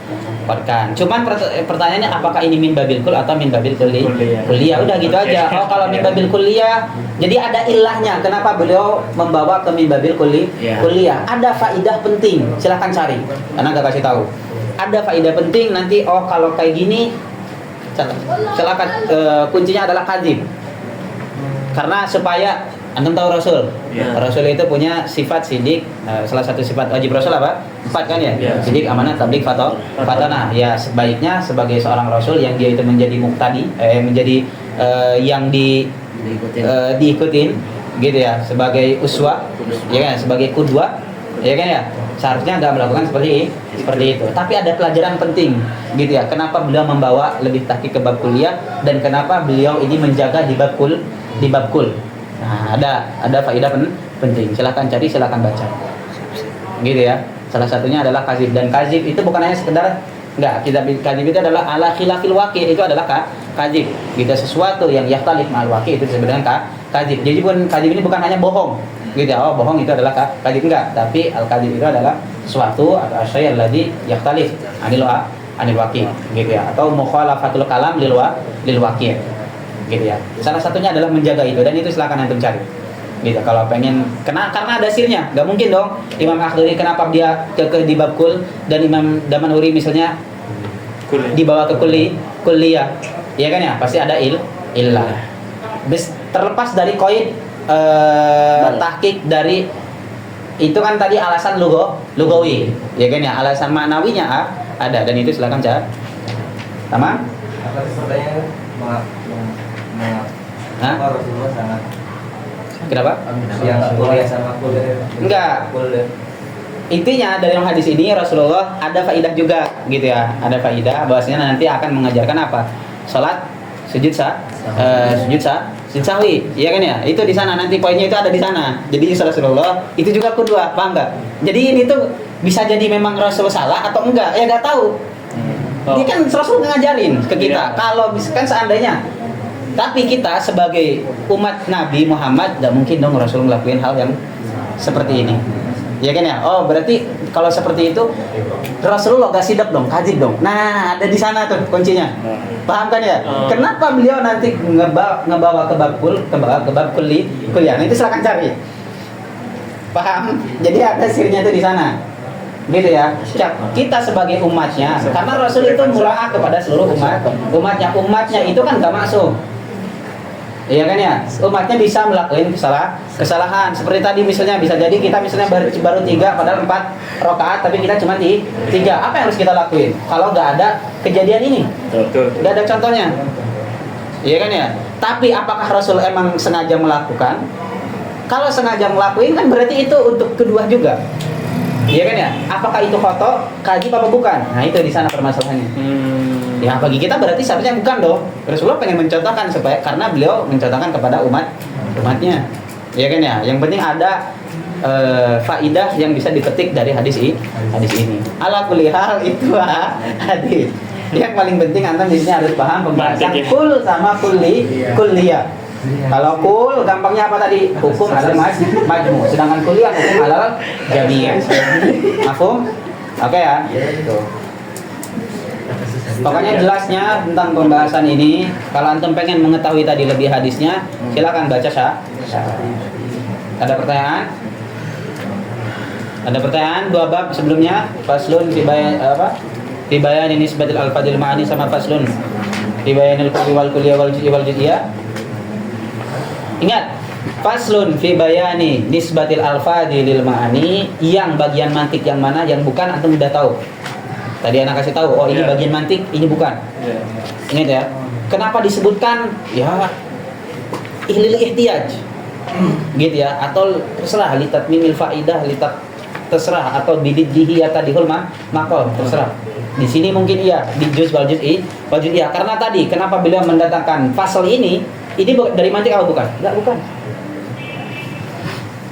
kan. Cuman pertanyaannya apakah ini min babil kul atau min babil Kulliyah. kuliah udah gitu Oke. aja. Oh, kalau min babil kuliah jadi ada ilahnya. Kenapa beliau membawa ke min babil Iya. kuliah? Ada faidah penting. Silahkan cari. Karena nggak kasih tahu. Ada faidah penting nanti. Oh, kalau kayak gini silakan, kuncinya adalah kadzib. Karena supaya antum tahu Rasul. Ya. Rasul itu punya sifat sidik. Salah satu sifat wajib Rasul apa? 4 kan ya? Ya. Sidik, amanah, tabligh, fatanah. Ya, sebaiknya sebagai seorang Rasul yang dia itu menjadi muqtadi, menjadi yang diikutin gitu ya, sebagai uswah, ya kan, sebagai qudwah, ya kan ya. Seharusnya nggak melakukan seperti itu. Tapi ada pelajaran penting, gitu ya. Kenapa beliau membawa lebih tahqiq ke bab kuliah dan kenapa beliau ini menjaga di bab kul. Nah, ada faedah penting. Silakan cari, silakan baca. Gitu ya. Salah satunya adalah kadzib, dan kadzib itu bukan hanya sekedar kadzib itu adalah ala khilafil waqi', itu adalah kadzib. Gitu, sesuatu yang yakhtalif ma'al waqi' itu disebut dengan kadzib. Jadi kadzib ini bukan hanya bohong. Gitu ya, oh bohong itu adalah kadzib, enggak, tapi al-kadzib itu adalah sesuatu atau syai' alladzi yakhtalif anil waqi', gitu ya, atau mukhalafatul kalam lil waqi', gitu ya. Salah satunya adalah menjaga itu, dan itu silakan antum cari. Gitu, kalau pengen karena ada sirnya, nggak mungkin dong Imam Akhdari kenapa dia ke di bab kul dan Imam Damanhuri misalnya dibawa ke kuliah, ya kan ya, pasti ada illah. Terlepas dari koid tahqiq dari itu kan tadi alasan lugawi, ya kan ya, alasan maknawinya ada, dan itu silakan cari. Tamam? Apa sebenarnya Hah? Rasulullah sangat Kenapa? yang kuliah sama kuliah Enggak. Intinya dari yang hadis ini Rasulullah ada faidah juga, gitu ya. Ada faidah bahwasanya nanti akan mengajarkan apa? Salat sujud sahwi, iya kan ya? Itu di sana, nanti poinnya itu ada di sana. Jadi Rasulullah itu juga kedua, paham enggak? Jadi ini tuh bisa jadi memang Rasul salah atau enggak? Ya enggak tahu. Ini kan Rasul ngajarin ke kita. Kalau misalkan seandainya, tapi kita sebagai umat Nabi Muhammad tidak mungkin dong Rasul ngelakuin hal yang seperti ini. Ya kan ya? Oh, berarti kalau seperti itu Rasulullah gak sidap dong, kadzib dong. Nah, ada di sana tuh kuncinya. Paham kan ya? Kenapa beliau nanti ngebawa ke bab kuliah? Nah, itu silakan cari. Paham? Jadi ada sirnya itu di sana. Gitu ya. Kita sebagai umatnya, karena Rasul itu mura'ah kepada seluruh umatnya itu kan gak maksum. Iya kan ya, umatnya bisa melakukan kesalahan. Seperti tadi misalnya, bisa jadi kita misalnya baru 3 padahal 4 rakaat, tapi kita cuma 3. Apa yang harus kita lakuin? Kalau nggak ada kejadian ini, nggak ada contohnya. Iya kan ya. Tapi apakah Rasul emang sengaja melakukan? Kalau sengaja ngelakuin kan berarti itu untuk kedua juga. Iya kan ya. Apakah itu foto kadzib apa bukan? Nah itu di sana permasalahannya. Ya bagi kita berarti seharusnya bukan dong. Rasulullah pengen mencontohkan supaya, karena beliau mencontohkan kepada umatnya, ya kan ya. Yang penting ada faidah yang bisa dipetik dari hadis ini. Ala kulli hal itu hadis. Yang paling penting antum di sini harus paham pembahasan kul sama kulliyah. Kalau kul gampangnya apa tadi? Hukum alal majmu. Sedangkan kuliah hukum alal jami'. Mafhum? Oke ya. Gitu. Pokoknya jelasnya tentang pembahasan ini. Kalau antum pengen mengetahui tadi lebih hadisnya, silakan baca Ada pertanyaan? Ada pertanyaan? 2 bab sebelumnya, faslun fi bayan nisbatil alfadil ma'ani sama faslun fi bayanil kulli wal kulliyah wal juz'i wal juz'iyah. Ingat, faslun fi bayani nisbatil alfadil ma'ani, yang bagian mantik yang mana yang bukan antum udah tahu. Tadi anak kasih tahu, oh ini bagian mantik, ini bukan. Ingat ya. Kenapa disebutkan? Ya ihlil ihtiyaj. Gitu ya, atau terserah litat mimil faidah, terserah, atau bididdihi atadihul maqal, terserah. Di sini mungkin iya, di juz wal juz'i iya. Karena tadi kenapa beliau mendatangkan fasal ini dari mantik apa bukan? Enggak, bukan.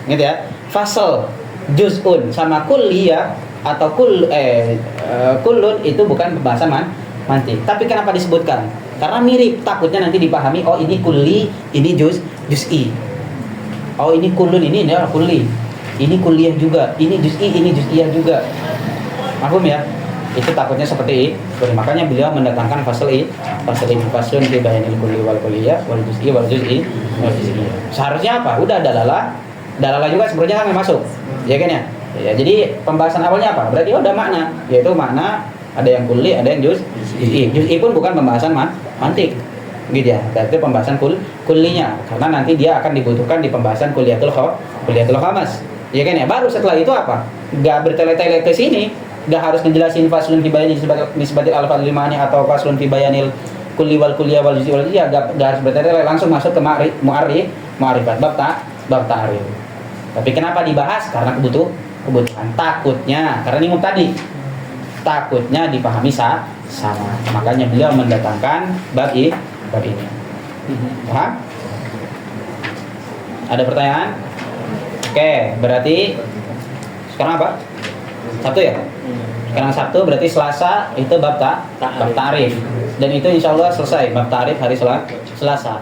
Gitu ya. Fasal juz'un sama kulliyah atau kullun itu bukan pembahasan mantik. Tapi kenapa disebutkan? Karena mirip, takutnya nanti dipahami oh ini kulli, ini juz'i. Oh ini kullun, ini adalah kulli. Ini kulliyah juga, ini juz'i, ini juz'iyah juga. Mahfum ya? Itu takutnya seperti itu. Makanya beliau mendatangkan fasal ini faslun fi bayanil kulli wal kulliyah wal juz'i wal juz'iyah. Seharusnya apa? Udah dalalah juga sebenarnya kan masuk. Ya kan ya? Ya, jadi pembahasan awalnya apa? Berarti udah makna, yaitu makna ada yang kulli, ada yang juz'i. Juz'i pun bukan pembahasan mantik. Gitu ya. Berarti pembahasan kullinya karena nanti dia akan dibutuhkan di pembahasan kuliyatul khamas. Ya kan ya? Baru setelah itu apa? Enggak bertele-tele ke sini. Gak harus ngejelasin faslun fi bayanil nisbatil alfal limani atau faslun fi bayanil kulli wal kulliyah wal juz'i wal juz'iyah, gak harus bertele langsung masuk ke mu'arifat bab ta'rif. Tapi kenapa dibahas? Karena kebutuhan. Takutnya karena ini tadi takutnya dipahami sama. Makanya beliau mendatangkan bab ini. Paham? Ada pertanyaan? Oke, berarti sekarang apa? Sabtu ya? Sekarang Sabtu berarti Selasa itu bab ta'rif. Dan itu insya Allah selesai bab ta'rif hari Selasa.